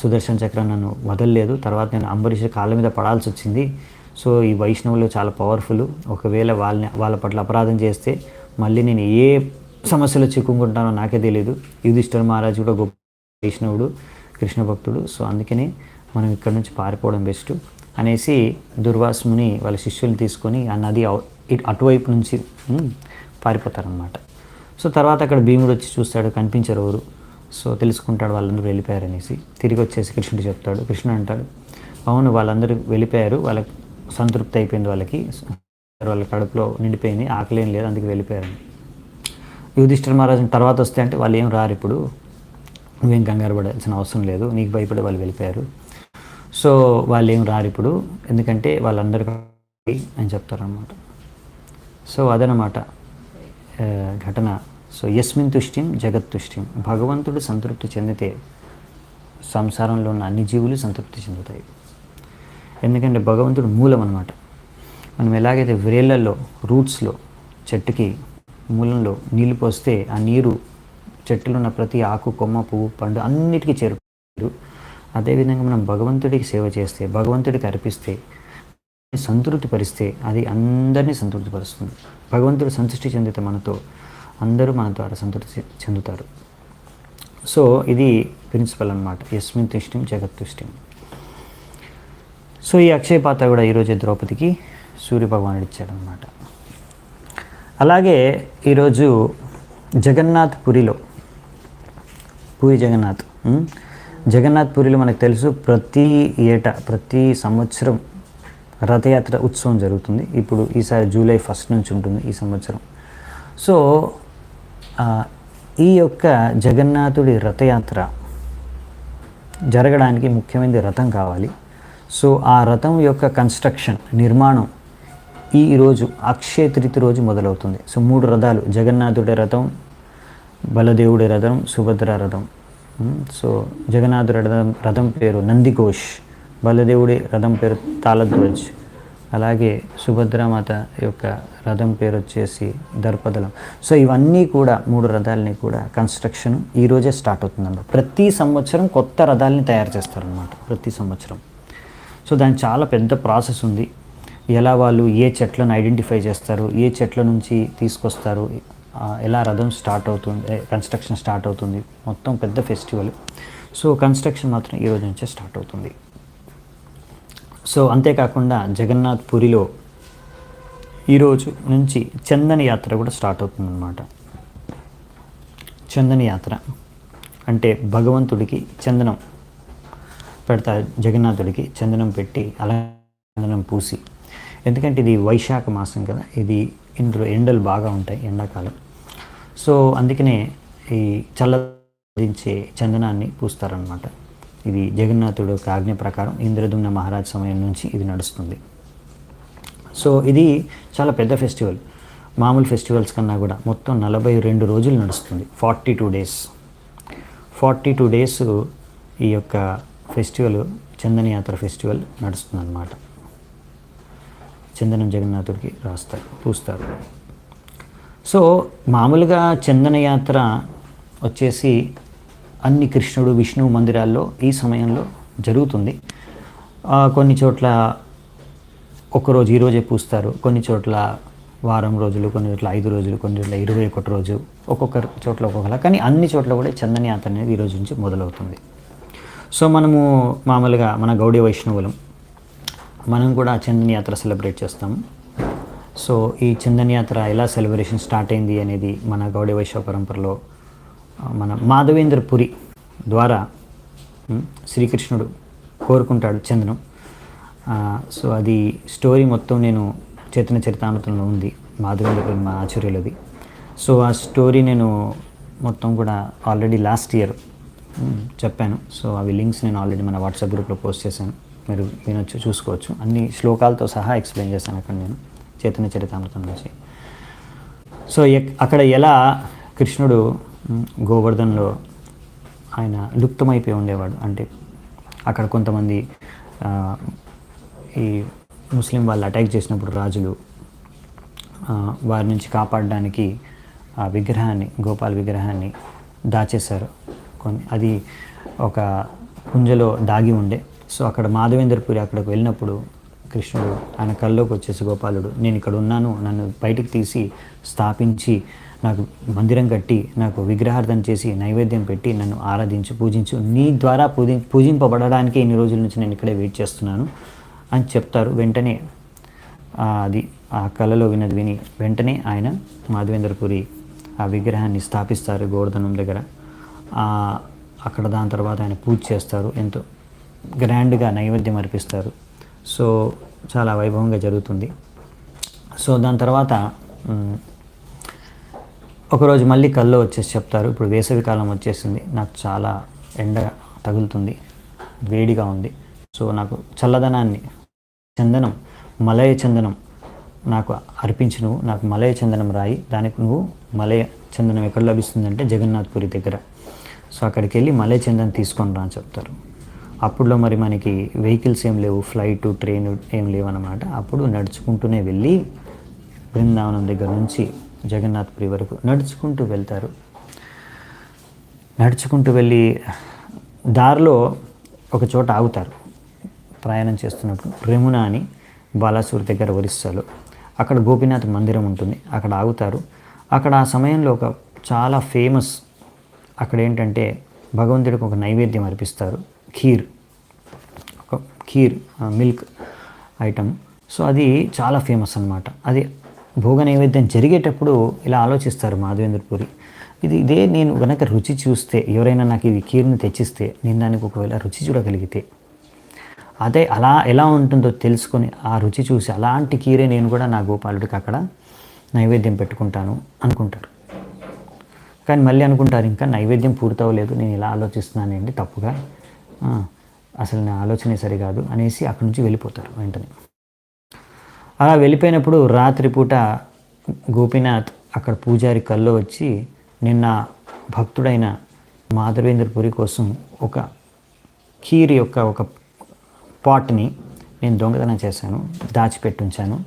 సుదర్శన చక్రం నన్ను వదలలేదు. తర్వాత నేను అంబరీష్ కాళ్ళ మీద పడాల్సి వచ్చింది. సో ఈ వైష్ణవులు చాలా పవర్ఫుల్, ఒకవేళ వాళ్ళ పట్ల అపరాధం చేస్తే మళ్ళీ నేను ఏ సమస్యలో చిక్కుకుంటానో నాకే తెలియదు. యుధిష్ఠిర మహారాజు కూడా గొప్ప వైష్ణవుడు, కృష్ణ భక్తుడు. సో అందుకని మనం ఇక్కడ నుంచి పారిపోవడం బెస్ట్ అనేసి దుర్వాసుని వాళ్ళ శిష్యుల్ని తీసుకొని ఆ నది అటువైపు నుంచి పారిపోతారనమాట. సో తర్వాత అక్కడ భీముడు వచ్చి చూస్తాడు, కనిపించరు ఎవరు. సో తెలుసుకుంటాడు వాళ్ళందరూ వెళ్ళిపోయారనేసి. తిరిగి వచ్చేసి కృష్ణుడు చెప్తాడు. కృష్ణుడు అంటాడు అవును వాళ్ళందరూ వెళ్ళిపోయారు, వాళ్ళకి సంతృప్తి అయిపోయింది, వాళ్ళ కడుపులో నిండిపోయింది, ఆకలి ఏం లేదు, అందుకే వెళ్ళిపోయారని. యుధిష్ఠిర మహారాజు తర్వాత వస్తే అంటే వాళ్ళు ఏం రారు, ఇప్పుడు నువ్వేం కంగారు పడాల్సిన అవసరం లేదు, నీకు భయపడే వాళ్ళు వెళ్ళిపోయారు, సో వాళ్ళు ఏం రారు ఇప్పుడు, ఎందుకంటే వాళ్ళందరికీ అని చెప్తారనమాట. సో అదనమాట ఘటన. సో యస్మిన్ తుష్టిం జగత్తుష్టిం, భగవంతుడు సంతృప్తి చెందితే సంసారంలో ఉన్న అన్ని జీవులు సంతృప్తి చెందుతాయి. ఎందుకంటే భగవంతుడు మూలం అనమాట. మనం ఎలాగైతే వేళ్ళల్లో రూట్స్లో చెట్టుకి మూలంలో నీళ్లు పోస్తే ఆ నీరు చెట్టులో ఉన్న ప్రతి ఆకు, కొమ్మ, పువ్వు, పండు అన్నిటికీ చేరుతారు. అదేవిధంగా మనం భగవంతుడికి సేవ చేస్తే, భగవంతుడికి అర్పిస్తే, సంతృప్తి పరిస్తే అది అందరినీ సంతృప్తిపరుస్తుంది. భగవంతుడు సంతృష్టి చెందితే మనతో అందరూ మన ద్వారా సంతృప్తి చెందుతారు. సో ఇది ప్రిన్సిపల్ అనమాట, యస్మిన్ తుష్టిం జగత్తుష్టిం. సో ఈ అక్షయ పాత్ర కూడా ఈరోజు ద్రౌపదికి సూర్యభగవానుడు ఇచ్చాడనమాట. అలాగే ఈరోజు జగన్నాథ్ పురిలో, పూరి జగన్నాథ్ పురిలో మనకు తెలుసు ప్రతి ఏటా ప్రతి సంవత్సరం రథయాత్ర ఉత్సవం జరుగుతుంది. ఇప్పుడు ఈసారి జూలై 1 నుంచి ఉంటుంది ఈ సంవత్సరం. సో ఈ యొక్క జగన్నాథుడి రథయాత్ర జరగడానికి ముఖ్యమైనది రథం కావాలి. సో ఆ రథం యొక్క కన్స్ట్రక్షన్, నిర్మాణం ఈరోజు అక్షయ తృతీయ రోజు మొదలవుతుంది. సో 3 రథాలు, జగన్నాథుడి రథం, బలదేవుడి రథం, సుభద్ర రథం. సో జగన్నాథుడి రథం పేరు నందిఘోష్, బలదేవుడి రథం పేరు తాళధ్వజ్, అలాగే సుభద్రామాత యొక్క రథం పేరు వచ్చేసి దర్పదలం. సో ఇవన్నీ కూడా 3 రథాలని కూడా కన్స్ట్రక్షన్ ఈరోజే స్టార్ట్ అవుతుందన్నమాట. ప్రతి సంవత్సరం కొత్త రథాలని తయారు చేస్తారనమాట, ప్రతి సంవత్సరం. సో దానికి చాలా పెద్ద ప్రాసెస్ ఉంది. ఎలా వాళ్ళు ఏ చెట్లను ఐడెంటిఫై చేస్తారు, ఏ చెట్ల నుంచి తీసుకొస్తారు, ఎలా రథం స్టార్ట్ అవుతుంది, కన్స్ట్రక్షన్ స్టార్ట్ అవుతుంది, మొత్తం పెద్ద ఫెస్టివల్. సో కన్స్ట్రక్షన్ మాత్రం ఈరోజు నుంచే స్టార్ట్ అవుతుంది. సో అంతేకాకుండా జగన్నాథ్ పురిలో ఈరోజు నుంచి చందన యాత్ర కూడా స్టార్ట్ అవుతుందన్నమాట. చందన యాత్ర అంటే భగవంతుడికి చందనం పెడతారు, జగన్నాథుడికి చందనం పెట్టి అలా చందనం పూసి, ఎందుకంటే ఇది వైశాఖ మాసం కదా, ఇది ఇందులో ఎండలు బాగా ఉంటాయి ఎండాకాలం. సో అందుకనే ఈ చల్లదించే చందనాన్ని పూస్తారనమాట. ఇది జగన్నాథుడు యొక్క ఆజ్ఞ ప్రకారం ఇంద్రదుమ్న మహారాజ్ సమయం నుంచి ఇది నడుస్తుంది. సో ఇది చాలా పెద్ద ఫెస్టివల్, మామూలు ఫెస్టివల్స్ కన్నా కూడా మొత్తం 42 రోజులు నడుస్తుంది. 42 డేస్ 42 డేస్ ఈ యొక్క ఫెస్టివల్, చందనయాత్ర ఫెస్టివల్ నడుస్తుంది అన్నమాట. చందనం జగన్నాథుడికి రాస్తారు, పూస్తారు. సో మామూలుగా చందనయాత్ర వచ్చేసి అన్ని కృష్ణుడు విష్ణువు మందిరాల్లో ఈ సమయంలో జరుగుతుంది. కొన్ని చోట్ల ఒకరోజు ఈరోజే పూస్తారు, కొన్ని చోట్ల వారం రోజులు, కొన్ని చోట్ల 5 రోజులు, కొన్ని చోట్ల 21 రోజు, ఒక్కొక్క చోట్ల ఒక్కొక్కలా. కానీ అన్ని చోట్ల కూడా చందనయాత్ర అనేది ఈరోజు నుంచి మొదలవుతుంది. సో మనము మామూలుగా మన గౌడీ వైష్ణవులం, మనం కూడా చందనయాత్ర సెలబ్రేట్ చేస్తాము. సో ఈ చందనయాత్ర ఎలా సెలబ్రేషన్ స్టార్ట్ అయింది అనేది మన గౌడీ వైష్ణవ పరంపరలో మన మాధవేంద్రపురి ద్వారా శ్రీకృష్ణుడు కోరుకుంటాడు చందనం. సో అది స్టోరీ మొత్తం నేను చైతన్య చరితామృతంలో ఉంది, మాధవేంద్రపురి మా ఆచార్యులది. సో ఆ స్టోరీ నేను మొత్తం కూడా ఆల్రెడీ లాస్ట్ ఇయర్ చెప్పాను. సో అవి లింక్స్ నేను ఆల్రెడీ మన వాట్సాప్ గ్రూప్లో పోస్ట్ చేశాను, మీరు వినొచ్చు, చూసుకోవచ్చు. అన్ని శ్లోకాలతో సహా ఎక్స్ప్లెయిన్ చేశాను అక్కడ నేను చైతన్య చరితామృతం నుంచి. సో అక్కడ ఎలా కృష్ణుడు గోవర్ధన్లో ఆయన లుప్తమైపోయి ఉండేవాడు, అంటే అక్కడ కొంతమంది ఈ ముస్లిం వాళ్ళు అటాక్ చేసినప్పుడు రాజులు వారి నుంచి కాపాడడానికి ఆ విగ్రహాన్ని, గోపాల విగ్రహాన్ని దాచేశారు. అది ఒక పుంజలో దాగి ఉండే. సో అక్కడ మాధవేంద్రపురి అక్కడికి వెళ్ళినప్పుడు కృష్ణుడు ఆయన కల్లోకి వచ్చేసి, గోపాలుడు నేను ఇక్కడ ఉన్నాను, నన్ను బయటికి తీసి స్థాపించి నాకు మందిరం కట్టి నాకు విగ్రహార్థన చేసి నైవేద్యం పెట్టి నన్ను ఆరాధించు, పూజించు, నీ ద్వారా పూజింపబడడానికి ఇన్ని రోజుల నుంచి నేను ఇక్కడే వెయిట్ చేస్తున్నాను అని చెప్తారు. వెంటనే అది ఆ కళలో విని వెంటనే ఆయన మాధవేంద్రపురి ఆ విగ్రహాన్ని స్థాపిస్తారు గోవర్ధనం దగ్గర. అక్కడ దాని తర్వాత ఆయన పూజ చేస్తారు, ఎంతో గ్రాండ్గా నైవేద్యం అర్పిస్తారు. సో చాలా వైభవంగా జరుగుతుంది. సో దాని తర్వాత ఒకరోజు మళ్ళీ కల్లో వచ్చేసి చెప్తారు, ఇప్పుడు వేసవికాలం వచ్చేసింది, నాకు చాలా ఎండ తగులుతుంది, వేడిగా ఉంది. సో నాకు చల్లదనాన్ని, చందనం, మలయ చందనం నాకు అర్పించి నువ్వు నాకు మలయ చందనం రాయి, దానికి నువ్వు మలయ చందనం ఎక్కడ లభిస్తుందంటే జగన్నాథ్పురి దగ్గర. సో అక్కడికి వెళ్ళి మలయ చందనం తీసుకొని రా అని చెప్తారు. అప్పుడులో మరి మనకి వెహికల్స్ ఏం లేవు, ఫ్లైట్, ట్రైన్ ఏం లేవు అన్నమాట. అప్పుడు నడుచుకుంటూనే వెళ్ళి బృందావనం దగ్గర నుంచి జగన్నాథ్పురి వరకు నడుచుకుంటూ వెళ్తారు. నడుచుకుంటూ వెళ్ళి దారిలో ఒక చోట ఆగుతారు. ప్రయాణం చేస్తున్నప్పుడు రెమున అని బాలాసూర్ దగ్గర ఒరిస్సాలో అక్కడ గోపీనాథ్ మందిరం ఉంటుంది, అక్కడ ఆగుతారు. అక్కడ ఆ సమయంలో ఒక చాలా ఫేమస్, అక్కడ ఏంటంటే భగవంతుడికి ఒక నైవేద్యం అర్పిస్తారు, ఖీర్ మిల్క్ ఐటమ్. సో అది చాలా ఫేమస్ అన్నమాట. అది భోగ నైవేద్యం జరిగేటప్పుడు ఇలా ఆలోచిస్తారు మాధవేంద్రపురి, ఇదే నేను కనుక రుచి చూస్తే, ఎవరైనా నాకు ఇది ఖీర్ని తెచ్చిస్తే నేను దానికి ఒకవేళ రుచి చూడగలిగితే, అదే అలా ఎలా ఉంటుందో తెలుసుకొని ఆ రుచి చూసి అలాంటి కీరే నేను కూడా నా గోపాలుడికి అక్కడ నైవేద్యం పెట్టుకుంటాను అనుకుంటారు. కానీ మళ్ళీ అనుకుంటారు, ఇంకా నైవేద్యం పూర్తవలేదు, నేను ఇలా ఆలోచిస్తున్నానండి తప్పుగా, అసలు నా ఆలోచనే సరికాదు అనేసి అక్కడి నుంచి వెళ్ళిపోతారు వెంటనే. అలా వెళ్ళిపోయినప్పుడు రాత్రిపూట గోపీనాథ్ అక్కడ పూజారి కల్లో వచ్చి, నిన్న భక్తుడైన మాధవేంద్రపురి కోసం ఒక ఖీర్ యొక్క ఒక పాట్ని నేను దొంగతనం చేశాను, దాచిపెట్టుంచాను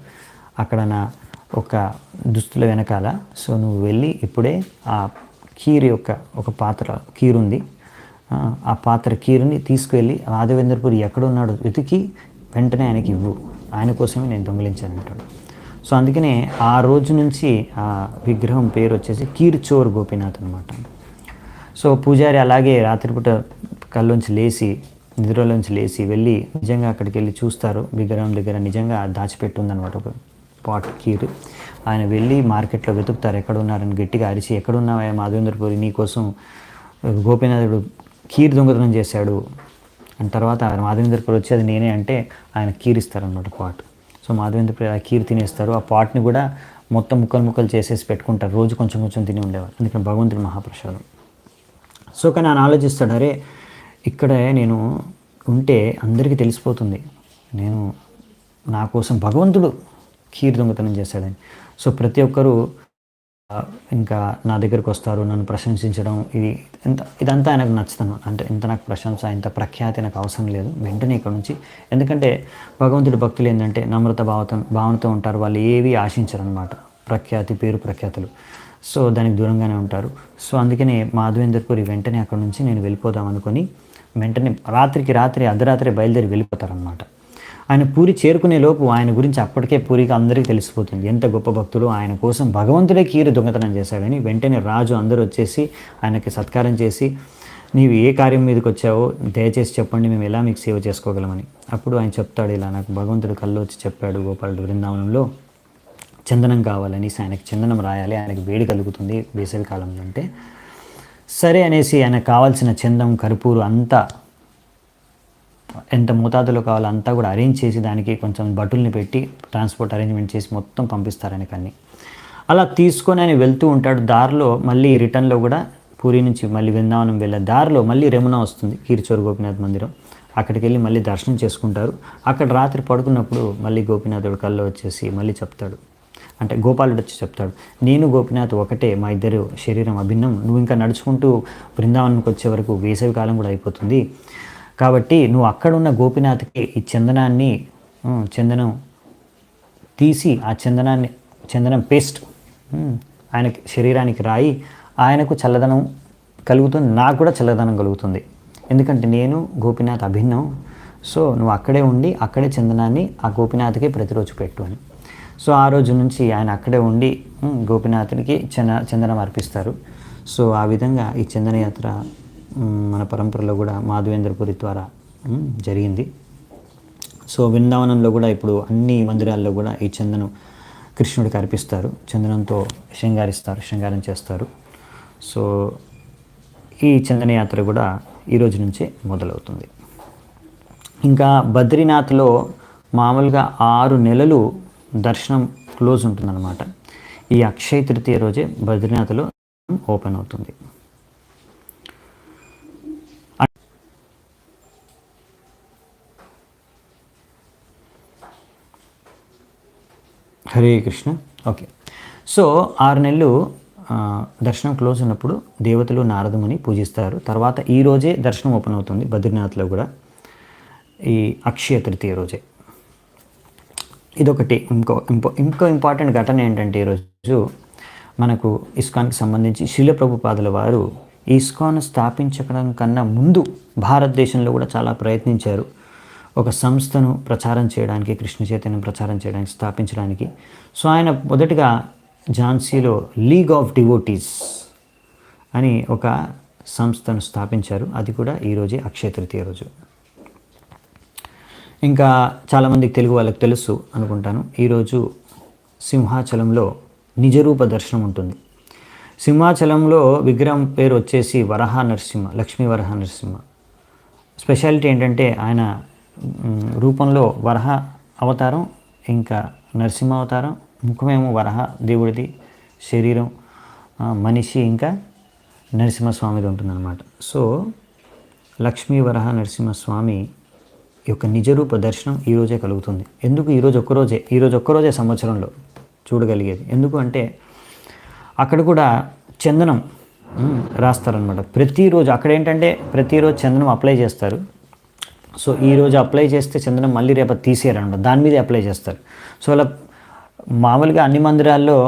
అక్కడ నా ఒక దుస్తుల వెనకాల. సో నువ్వు వెళ్ళి ఇప్పుడే ఆ ఖీర్ యొక్క ఒక పాత్ర ఖీర్ ఉంది, ఆ పాత్ర ఖీరుని తీసుకువెళ్ళి మాధవేంద్రపురి ఎక్కడున్నాడో వెతికి వెంటనే ఆయనకి ఇవ్వు, ఆయన కోసమే నేను దొంగిలించాను అంటాడు. సో అందుకనే ఆ రోజు నుంచి ఆ విగ్రహం పేరు వచ్చేసి ఖీర్ చోర్ గోపీనాథ్ అనమాట. సో పూజారి అలాగే రాత్రిపూట కళ్ళలోంచి లేచి, నిద్రలోంచి లేచి వెళ్ళి నిజంగా అక్కడికి వెళ్ళి చూస్తారు, విగ్రహం దగ్గర నిజంగా దాచిపెట్టి ఉందన్నమాట ఒక పాట్ ఖీర్. ఆయన వెళ్ళి మార్కెట్లో వెతుకుతారు, ఎక్కడ ఉన్నారని గట్టిగా అరిచి, ఎక్కడున్నావా మాధవేంద్రపురి, నీకోసం గోపీనాథుడు ఖీర్ దొంగతనం చేశాడు అండ్ తర్వాత మాధవేంద్రపురి వచ్చి అది నేనే అంటే ఆయన కీర్ ఇస్తారనమాట పాట్. సో మాధవేంద్రపురి ఆ కీర్ తినేస్తారు. ఆ పాట్ని కూడా మొత్తం ముక్కలు ముక్కలు చేసేసి పెట్టుకుంటారు. రోజు కొంచెం కొంచెం తిని ఉండేవారు, ఎందుకంటే భగవంతుడి మహాప్రసాదం. సో కానీ ఆయన ఆలోచిస్తాడు, అరే ఇక్కడ నేను ఉంటే అందరికీ తెలిసిపోతుంది నేను నా కోసం భగవంతుడు కీర్ దొంగతనం చేశాడని. సో ప్రతి ఒక్కరూ ఇంకా నా దగ్గరికి వస్తారు, నన్ను ప్రశంసించడం, ఇదంతా ఆయనకు నచ్చుతాను. అంటే ఇంత నాకు ప్రశంస, ఇంత ప్రఖ్యాతి నాకు అవసరం లేదు వెంటనే ఇక్కడ నుంచి. ఎందుకంటే భగవంతుడి భక్తులు ఏంటంటే నమ్రత భావనతో ఉంటారు. వాళ్ళు ఏవి ఆశించరు అనమాట, ప్రఖ్యాతి, పేరు ప్రఖ్యాతులు. సో దానికి దూరంగానే ఉంటారు. సో అందుకనే మాధవేంద్రపురి వెంటనే అక్కడ నుంచి నేను వెళ్ళిపోదాం అనుకొని వెంటనే రాత్రి అర్ధరాత్రి బయలుదేరి వెళ్ళిపోతారనమాట. ఆయన పూరి చేరుకునే లోపు ఆయన గురించి అప్పటికే పూరికి అందరికీ తెలిసిపోతుంది ఎంత గొప్ప భక్తుడు, ఆయన కోసం భగవంతుడే కీరు దొంగతనం చేశాడని. వెంటనే రాజు అందరూ వచ్చేసి ఆయనకి సత్కారం చేసి, నీవు ఏ కార్యం మీదకి వచ్చావో దయచేసి చెప్పండి, మేము ఎలా మీకు సేవ చేసుకోగలమని. అప్పుడు ఆయన చెప్తాడు, ఇలా నాకు భగవంతుడు కళ్ళు వచ్చి చెప్పాడు గోపాలుడు బృందావనంలో చందనం కావాలని, ఆయనకి చందనం రాయాలి, ఆయనకి వేడి కలుగుతుంది వేసవి కాలంలో అంటే. సరే అనేసి ఆయనకు కావాల్సిన చందం, కర్పూరు అంతా ఎంత మోతాదులో కావాలో అంతా కూడా అరేంజ్ చేసి దానికి కొంచెం భటుల్ని పెట్టి ట్రాన్స్పోర్ట్ అరేంజ్మెంట్ చేసి మొత్తం పంపిస్తారు ఆయనకన్నీ. అలా తీసుకొని ఆయన వెళ్తూ ఉంటాడు. దారిలో మళ్ళీ రిటర్న్లో కూడా పూరి నుంచి మళ్ళీ బృందావనం వెళ్ళే దారిలో మళ్ళీ రమణ వస్తుంది, కీర్చోర్ గోపీనాథ్ మందిరం. అక్కడికి వెళ్ళి మళ్ళీ దర్శనం చేసుకుంటారు. అక్కడ రాత్రి పడుకున్నప్పుడు మళ్ళీ గోపీనాథుడు కల్లో వచ్చేసి మళ్ళీ చెప్తాడు, అంటే గోపాలుడు వచ్చి చెప్తాడు, నేను గోపీనాథ్ ఒకటే, మా ఇద్దరు శరీరం అభిన్నం, నువ్వు ఇంకా నడుచుకుంటూ బృందావనంకి వచ్చే వరకు వేసవి కాలం కూడా అయిపోతుంది, కాబట్టి నువ్వు అక్కడున్న గోపీనాథ్కి ఈ చందనం తీసి ఆ చందనం పేస్ట్ ఆయనకి శరీరానికి రాయి, ఆయనకు చల్లదనం కలుగుతుంది, నాకు కూడా చల్లదనం కలుగుతుంది, ఎందుకంటే నేను గోపీనాథ్ అభిన్నం. సో నువ్వు అక్కడే ఉండి అక్కడే చందనాన్ని ఆ గోపీనాథ్కి ప్రతిరోజు పెట్టు అని. సో ఆ రోజు నుంచి ఆయన అక్కడే ఉండి గోపీనాథునికి చందనం అర్పిస్తారు. సో ఆ విధంగా ఈ చందనయాత్ర మన పరంపరలో కూడా మాధవేంద్రపురి ద్వారా జరిగింది. సో బృందావనంలో కూడా ఇప్పుడు అన్ని మందిరాల్లో కూడా ఈ చందనం కృష్ణుడికి అర్పిస్తారు, చందనంతో శృంగారం చేస్తారు. సో ఈ చందనయాత్ర కూడా ఈ రోజు నుంచే మొదలవుతుంది. ఇంకా బద్రీనాథ్లో మామూలుగా 6 నెలలు దర్శనం క్లోజ్ ఉంటుందన్నమాట. ఈ అక్షయ తృతీయ రోజే బద్రీనాథ్లో ఓపెన్ అవుతుంది. హరే కృష్ణ. ఓకే, సో 6 నెలలు దర్శనం క్లోజ్ ఉన్నప్పుడు దేవతలు నారదముని పూజిస్తారు. తర్వాత ఈ రోజే దర్శనం ఓపెన్ అవుతుంది బద్రీనాథ్లో కూడా, ఈ అక్షయ తృతీయ రోజే. ఇదొకటి. ఇంకో ఇంపార్టెంట్ ఘటన ఏంటంటే ఈరోజు మనకు ఇస్కాన్కి సంబంధించి శిల ప్రభుపాదుల వారు ఇస్కాన్ స్థాపించడం కన్నా ముందు భారతదేశంలో కూడా చాలా ప్రయత్నించారు ఒక సంస్థను ప్రచారం చేయడానికి, కృష్ణ చైతన్యం ప్రచారం చేయడానికి, స్థాపించడానికి. సో ఆయన మొదటగా ఝాన్సీలో లీగ్ ఆఫ్ డివోటీస్ అని ఒక సంస్థను స్థాపించారు. అది కూడా ఈరోజే అక్షయ తృతీయ రోజు. ఇంకా చాలామందికి తెలుగు వాళ్ళకి తెలుసు అనుకుంటాను, ఈరోజు సింహాచలంలో నిజరూప దర్శనం ఉంటుంది. సింహాచలంలో విగ్రహం పేరు వచ్చేసి వరహ నరసింహ, లక్ష్మీ వరహ నరసింహ. స్పెషాలిటీ ఏంటంటే ఆయన రూపంలో వరహ అవతారం, ఇంకా నరసింహ అవతారం, ముఖమేమో వరహ దేవుడిది, శరీరం మనిషి, ఇంకా నరసింహస్వామిది ఉంటుందన్నమాట. సో లక్ష్మీ వరహ నరసింహస్వామి యొక్క నిజరూప దర్శనం ఈరోజే కలుగుతుంది. ఎందుకు ఈరోజు ఒక్కరోజే సంవత్సరంలో చూడగలిగేది. ఎందుకు అంటే అక్కడ కూడా చందనం రాస్తారనమాట ప్రతిరోజు. అక్కడ ఏంటంటే ప్రతిరోజు చందనం అప్లై చేస్తారు. సో ఈరోజు అప్లై చేస్తే చందనం మళ్ళీ రేపటి తీసేయరనమాట, దాని మీదే అప్లై చేస్తారు. సో అలా మామూలుగా అన్ని మందిరాల్లో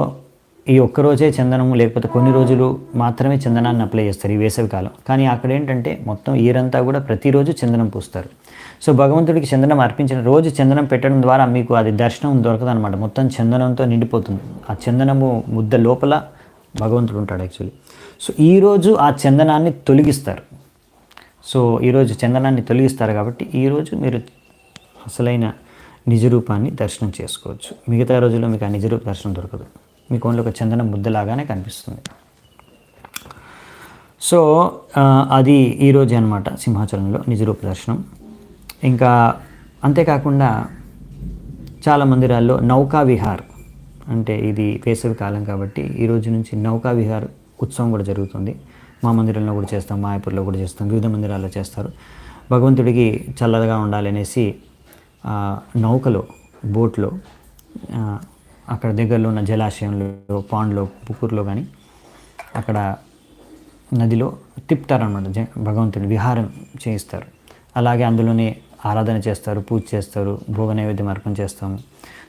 ఈ ఒక్కరోజే చందనము, లేకపోతే కొన్ని రోజులు మాత్రమే చందనాన్ని అప్లై చేస్తారు ఈ వేసవి కాలం. కానీ అక్కడ ఏంటంటే మొత్తం ఇయరంతా కూడా ప్రతిరోజు చందనం పూస్తారు. సో భగవంతుడికి చందనం అర్పించిన రోజు చందనం పెట్టడం ద్వారా మీకు అది దర్శనం దొరకదనమాట, మొత్తం చందనంతో నిండిపోతుంది. ఆ చందనము ముద్ద లోపల భగవంతుడు ఉంటాడు యాక్చువల్లీ. సో ఈరోజు ఆ చందనాన్ని తొలగిస్తారు. సో ఈరోజు చందనాన్ని తొలగిస్తారు కాబట్టి ఈరోజు మీరు అసలైన నిజరూపాన్ని దర్శనం చేసుకోవచ్చు. మిగతా రోజుల్లో మీకు ఆ నిజరూప దర్శనం దొరకదు, మీకు ఓన్లీ ఒక చందనం ముద్దలాగానే కనిపిస్తుంది. సో అది ఈరోజు అనమాట సింహాచలంలో నిజరూప దర్శనం. ఇంకా అంతేకాకుండా చాలా మందిరాల్లో నౌకా విహార్ అంటే ఇది వేసవి కాలం కాబట్టి ఈ రోజు నుంచి నౌకా విహార్ ఉత్సవం కూడా జరుగుతుంది. మా మందిరంలో కూడా చేస్తాం, మాయాపూర్లో కూడా చేస్తాం, వివిధ మందిరాల్లో చేస్తారు. భగవంతుడికి చల్లగా ఉండాలనేసి నౌకలో బోట్లో అక్కడ దగ్గరలో ఉన్న జలాశయంలో, పాండ్లో, పుకుర్లో కానీ అక్కడ నదిలో తిప్పుతారనమాట. భగవంతుని విహారం చేయిస్తారు. అలాగే అందులోనే ఆరాధన చేస్తారు, పూజ చేస్తారు, భోగ నైవేద్యం అర్పణ చేస్తాము.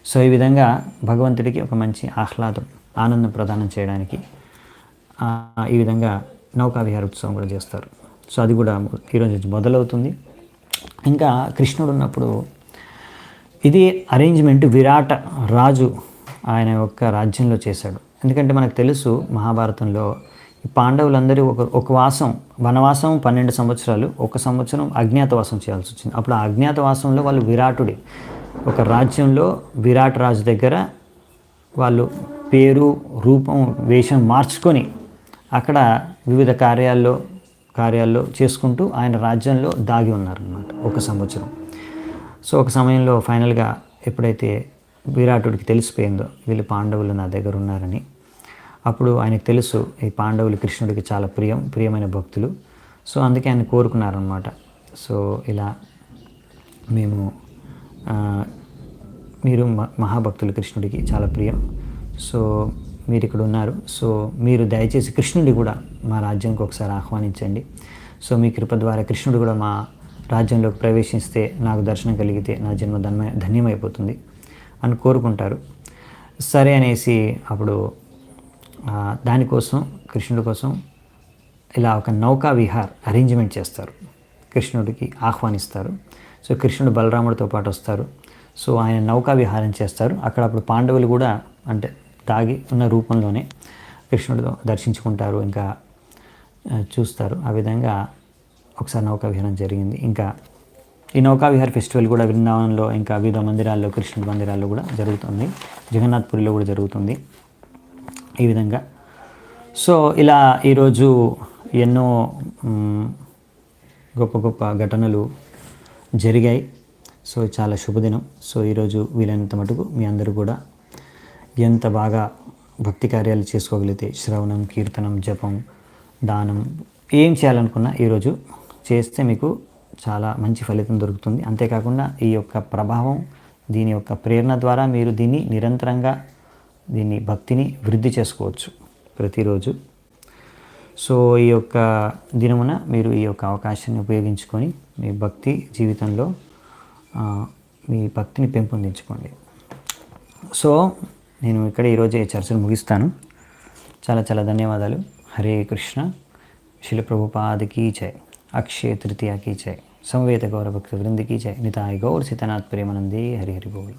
సో ఈ విధంగా భగవంతుడికి ఒక మంచి ఆహ్లాదం, ఆనందం ప్రదానం చేయడానికి ఈ విధంగా నౌకా విహార ఉత్సవం కూడా చేస్తారు. సో అది కూడా ఈరోజు నుంచి మొదలవుతుంది. ఇంకా కృష్ణుడు ఉన్నప్పుడు ఇది అరేంజ్మెంట్ విరాట రాజు ఆయన యొక్క రాజ్యంలో చేశాడు. ఎందుకంటే మనకు తెలుసు మహాభారతంలో ఈ పాండవులందరూ ఒక వనవాసం 12 సంవత్సరాలు, 1 సంవత్సరం అజ్ఞాతవాసం చేయాల్సి వచ్చింది. అప్పుడు ఆ అజ్ఞాతవాసంలో వాళ్ళు విరాటుడి ఒక రాజ్యంలో విరాట్ రాజు దగ్గర వాళ్ళు పేరు, రూపం, వేషం మార్చుకొని అక్కడ వివిధ కార్యాల్లో చేసుకుంటూ ఆయన రాజ్యంలో దాగి ఉన్నారన్నమాట 1 సంవత్సరం. సో ఒక సమయంలో ఫైనల్గా ఎప్పుడైతే విరాటుడికి తెలిసిపోయిందో వీళ్ళు పాండవులు నా దగ్గర ఉన్నారని, అప్పుడు ఆయనకు తెలుసు ఈ పాండవులు కృష్ణుడికి చాలా ప్రియమైన భక్తులు. సో అందుకే ఆయన కోరుకున్నారనమాట. సో ఇలా మీరు మహాభక్తులు, కృష్ణుడికి చాలా ప్రియం. సో మీరు ఇక్కడ ఉన్నారు. సో మీరు దయచేసి కృష్ణుడి కూడా మా రాజ్యానికి ఒకసారి ఆహ్వానించండి. సో మీ కృప ద్వారా కృష్ణుడు కూడా మా రాజ్యంలోకి ప్రవేశిస్తే నాకు దర్శనం కలిగితే నా జన్మ ధన్యమైపోతుంది అని కోరుకుంటారు. సరే అనేసి అప్పుడు దానికోసం కృష్ణుడి కోసం ఇలా ఒక నౌకా విహార్ అరేంజ్మెంట్ చేస్తారు, కృష్ణుడికి ఆహ్వానిస్తారు. సో కృష్ణుడు బలరాముడితో పాటు వస్తారు. సో ఆయన నౌకా విహారం చేస్తారు. అక్కడ అప్పుడు పాండవులు కూడా అంటే దాగి ఉన్న రూపంలోనే కృష్ణుడితో దర్శించుకుంటారు, ఇంకా చూస్తారు. ఆ విధంగా ఒకసారి నౌకా విహారం జరిగింది. ఇంకా ఈ నౌకా విహార్ ఫెస్టివల్ కూడా బృందావనంలో ఇంకా వివిధ మందిరాల్లో, కృష్ణుడి మందిరాల్లో కూడా జరుగుతుంది, జగన్నాథ్పురిలో కూడా జరుగుతుంది ఈ విధంగా. సో ఇలా ఈరోజు ఎన్నో గొప్ప గొప్ప ఘటనలు జరిగాయి. సో చాలా శుభదినం. సో ఈరోజు వీలైనంత మటుకు మీ అందరూ కూడా ఎంత బాగా భక్తి కార్యాలు చేసుకోగలిగితే శ్రవణం, కీర్తనం, జపం, దానం ఏం చేయాలనుకున్నా ఈరోజు చేస్తే మీకు చాలా మంచి ఫలితం దొరుకుతుంది. అంతేకాకుండా ఈ యొక్క ప్రభావం, దీని యొక్క ప్రేరణ ద్వారా మీరు దీన్ని నిరంతరంగా భక్తిని వృద్ధి చేసుకోవచ్చు ప్రతిరోజు. సో ఈ యొక్క దినమున మీరు ఈ యొక్క అవకాశాన్ని ఉపయోగించుకొని మీ భక్తి జీవితంలో మీ భక్తిని పెంపొందించుకోండి. సో నేను ఇక్కడ ఈరోజు చర్చను ముగిస్తాను. చాలా చాలా ధన్యవాదాలు. హరే కృష్ణ. శిల ప్రభుపాద కీ జై. అక్షయ తృతీయ కీ జై. సమవేత గౌర భక్త వృంద కీ జై. నితాయ్ గౌర్ సీతనాథ్ ప్రేమానందే. హరి హరి బోల్.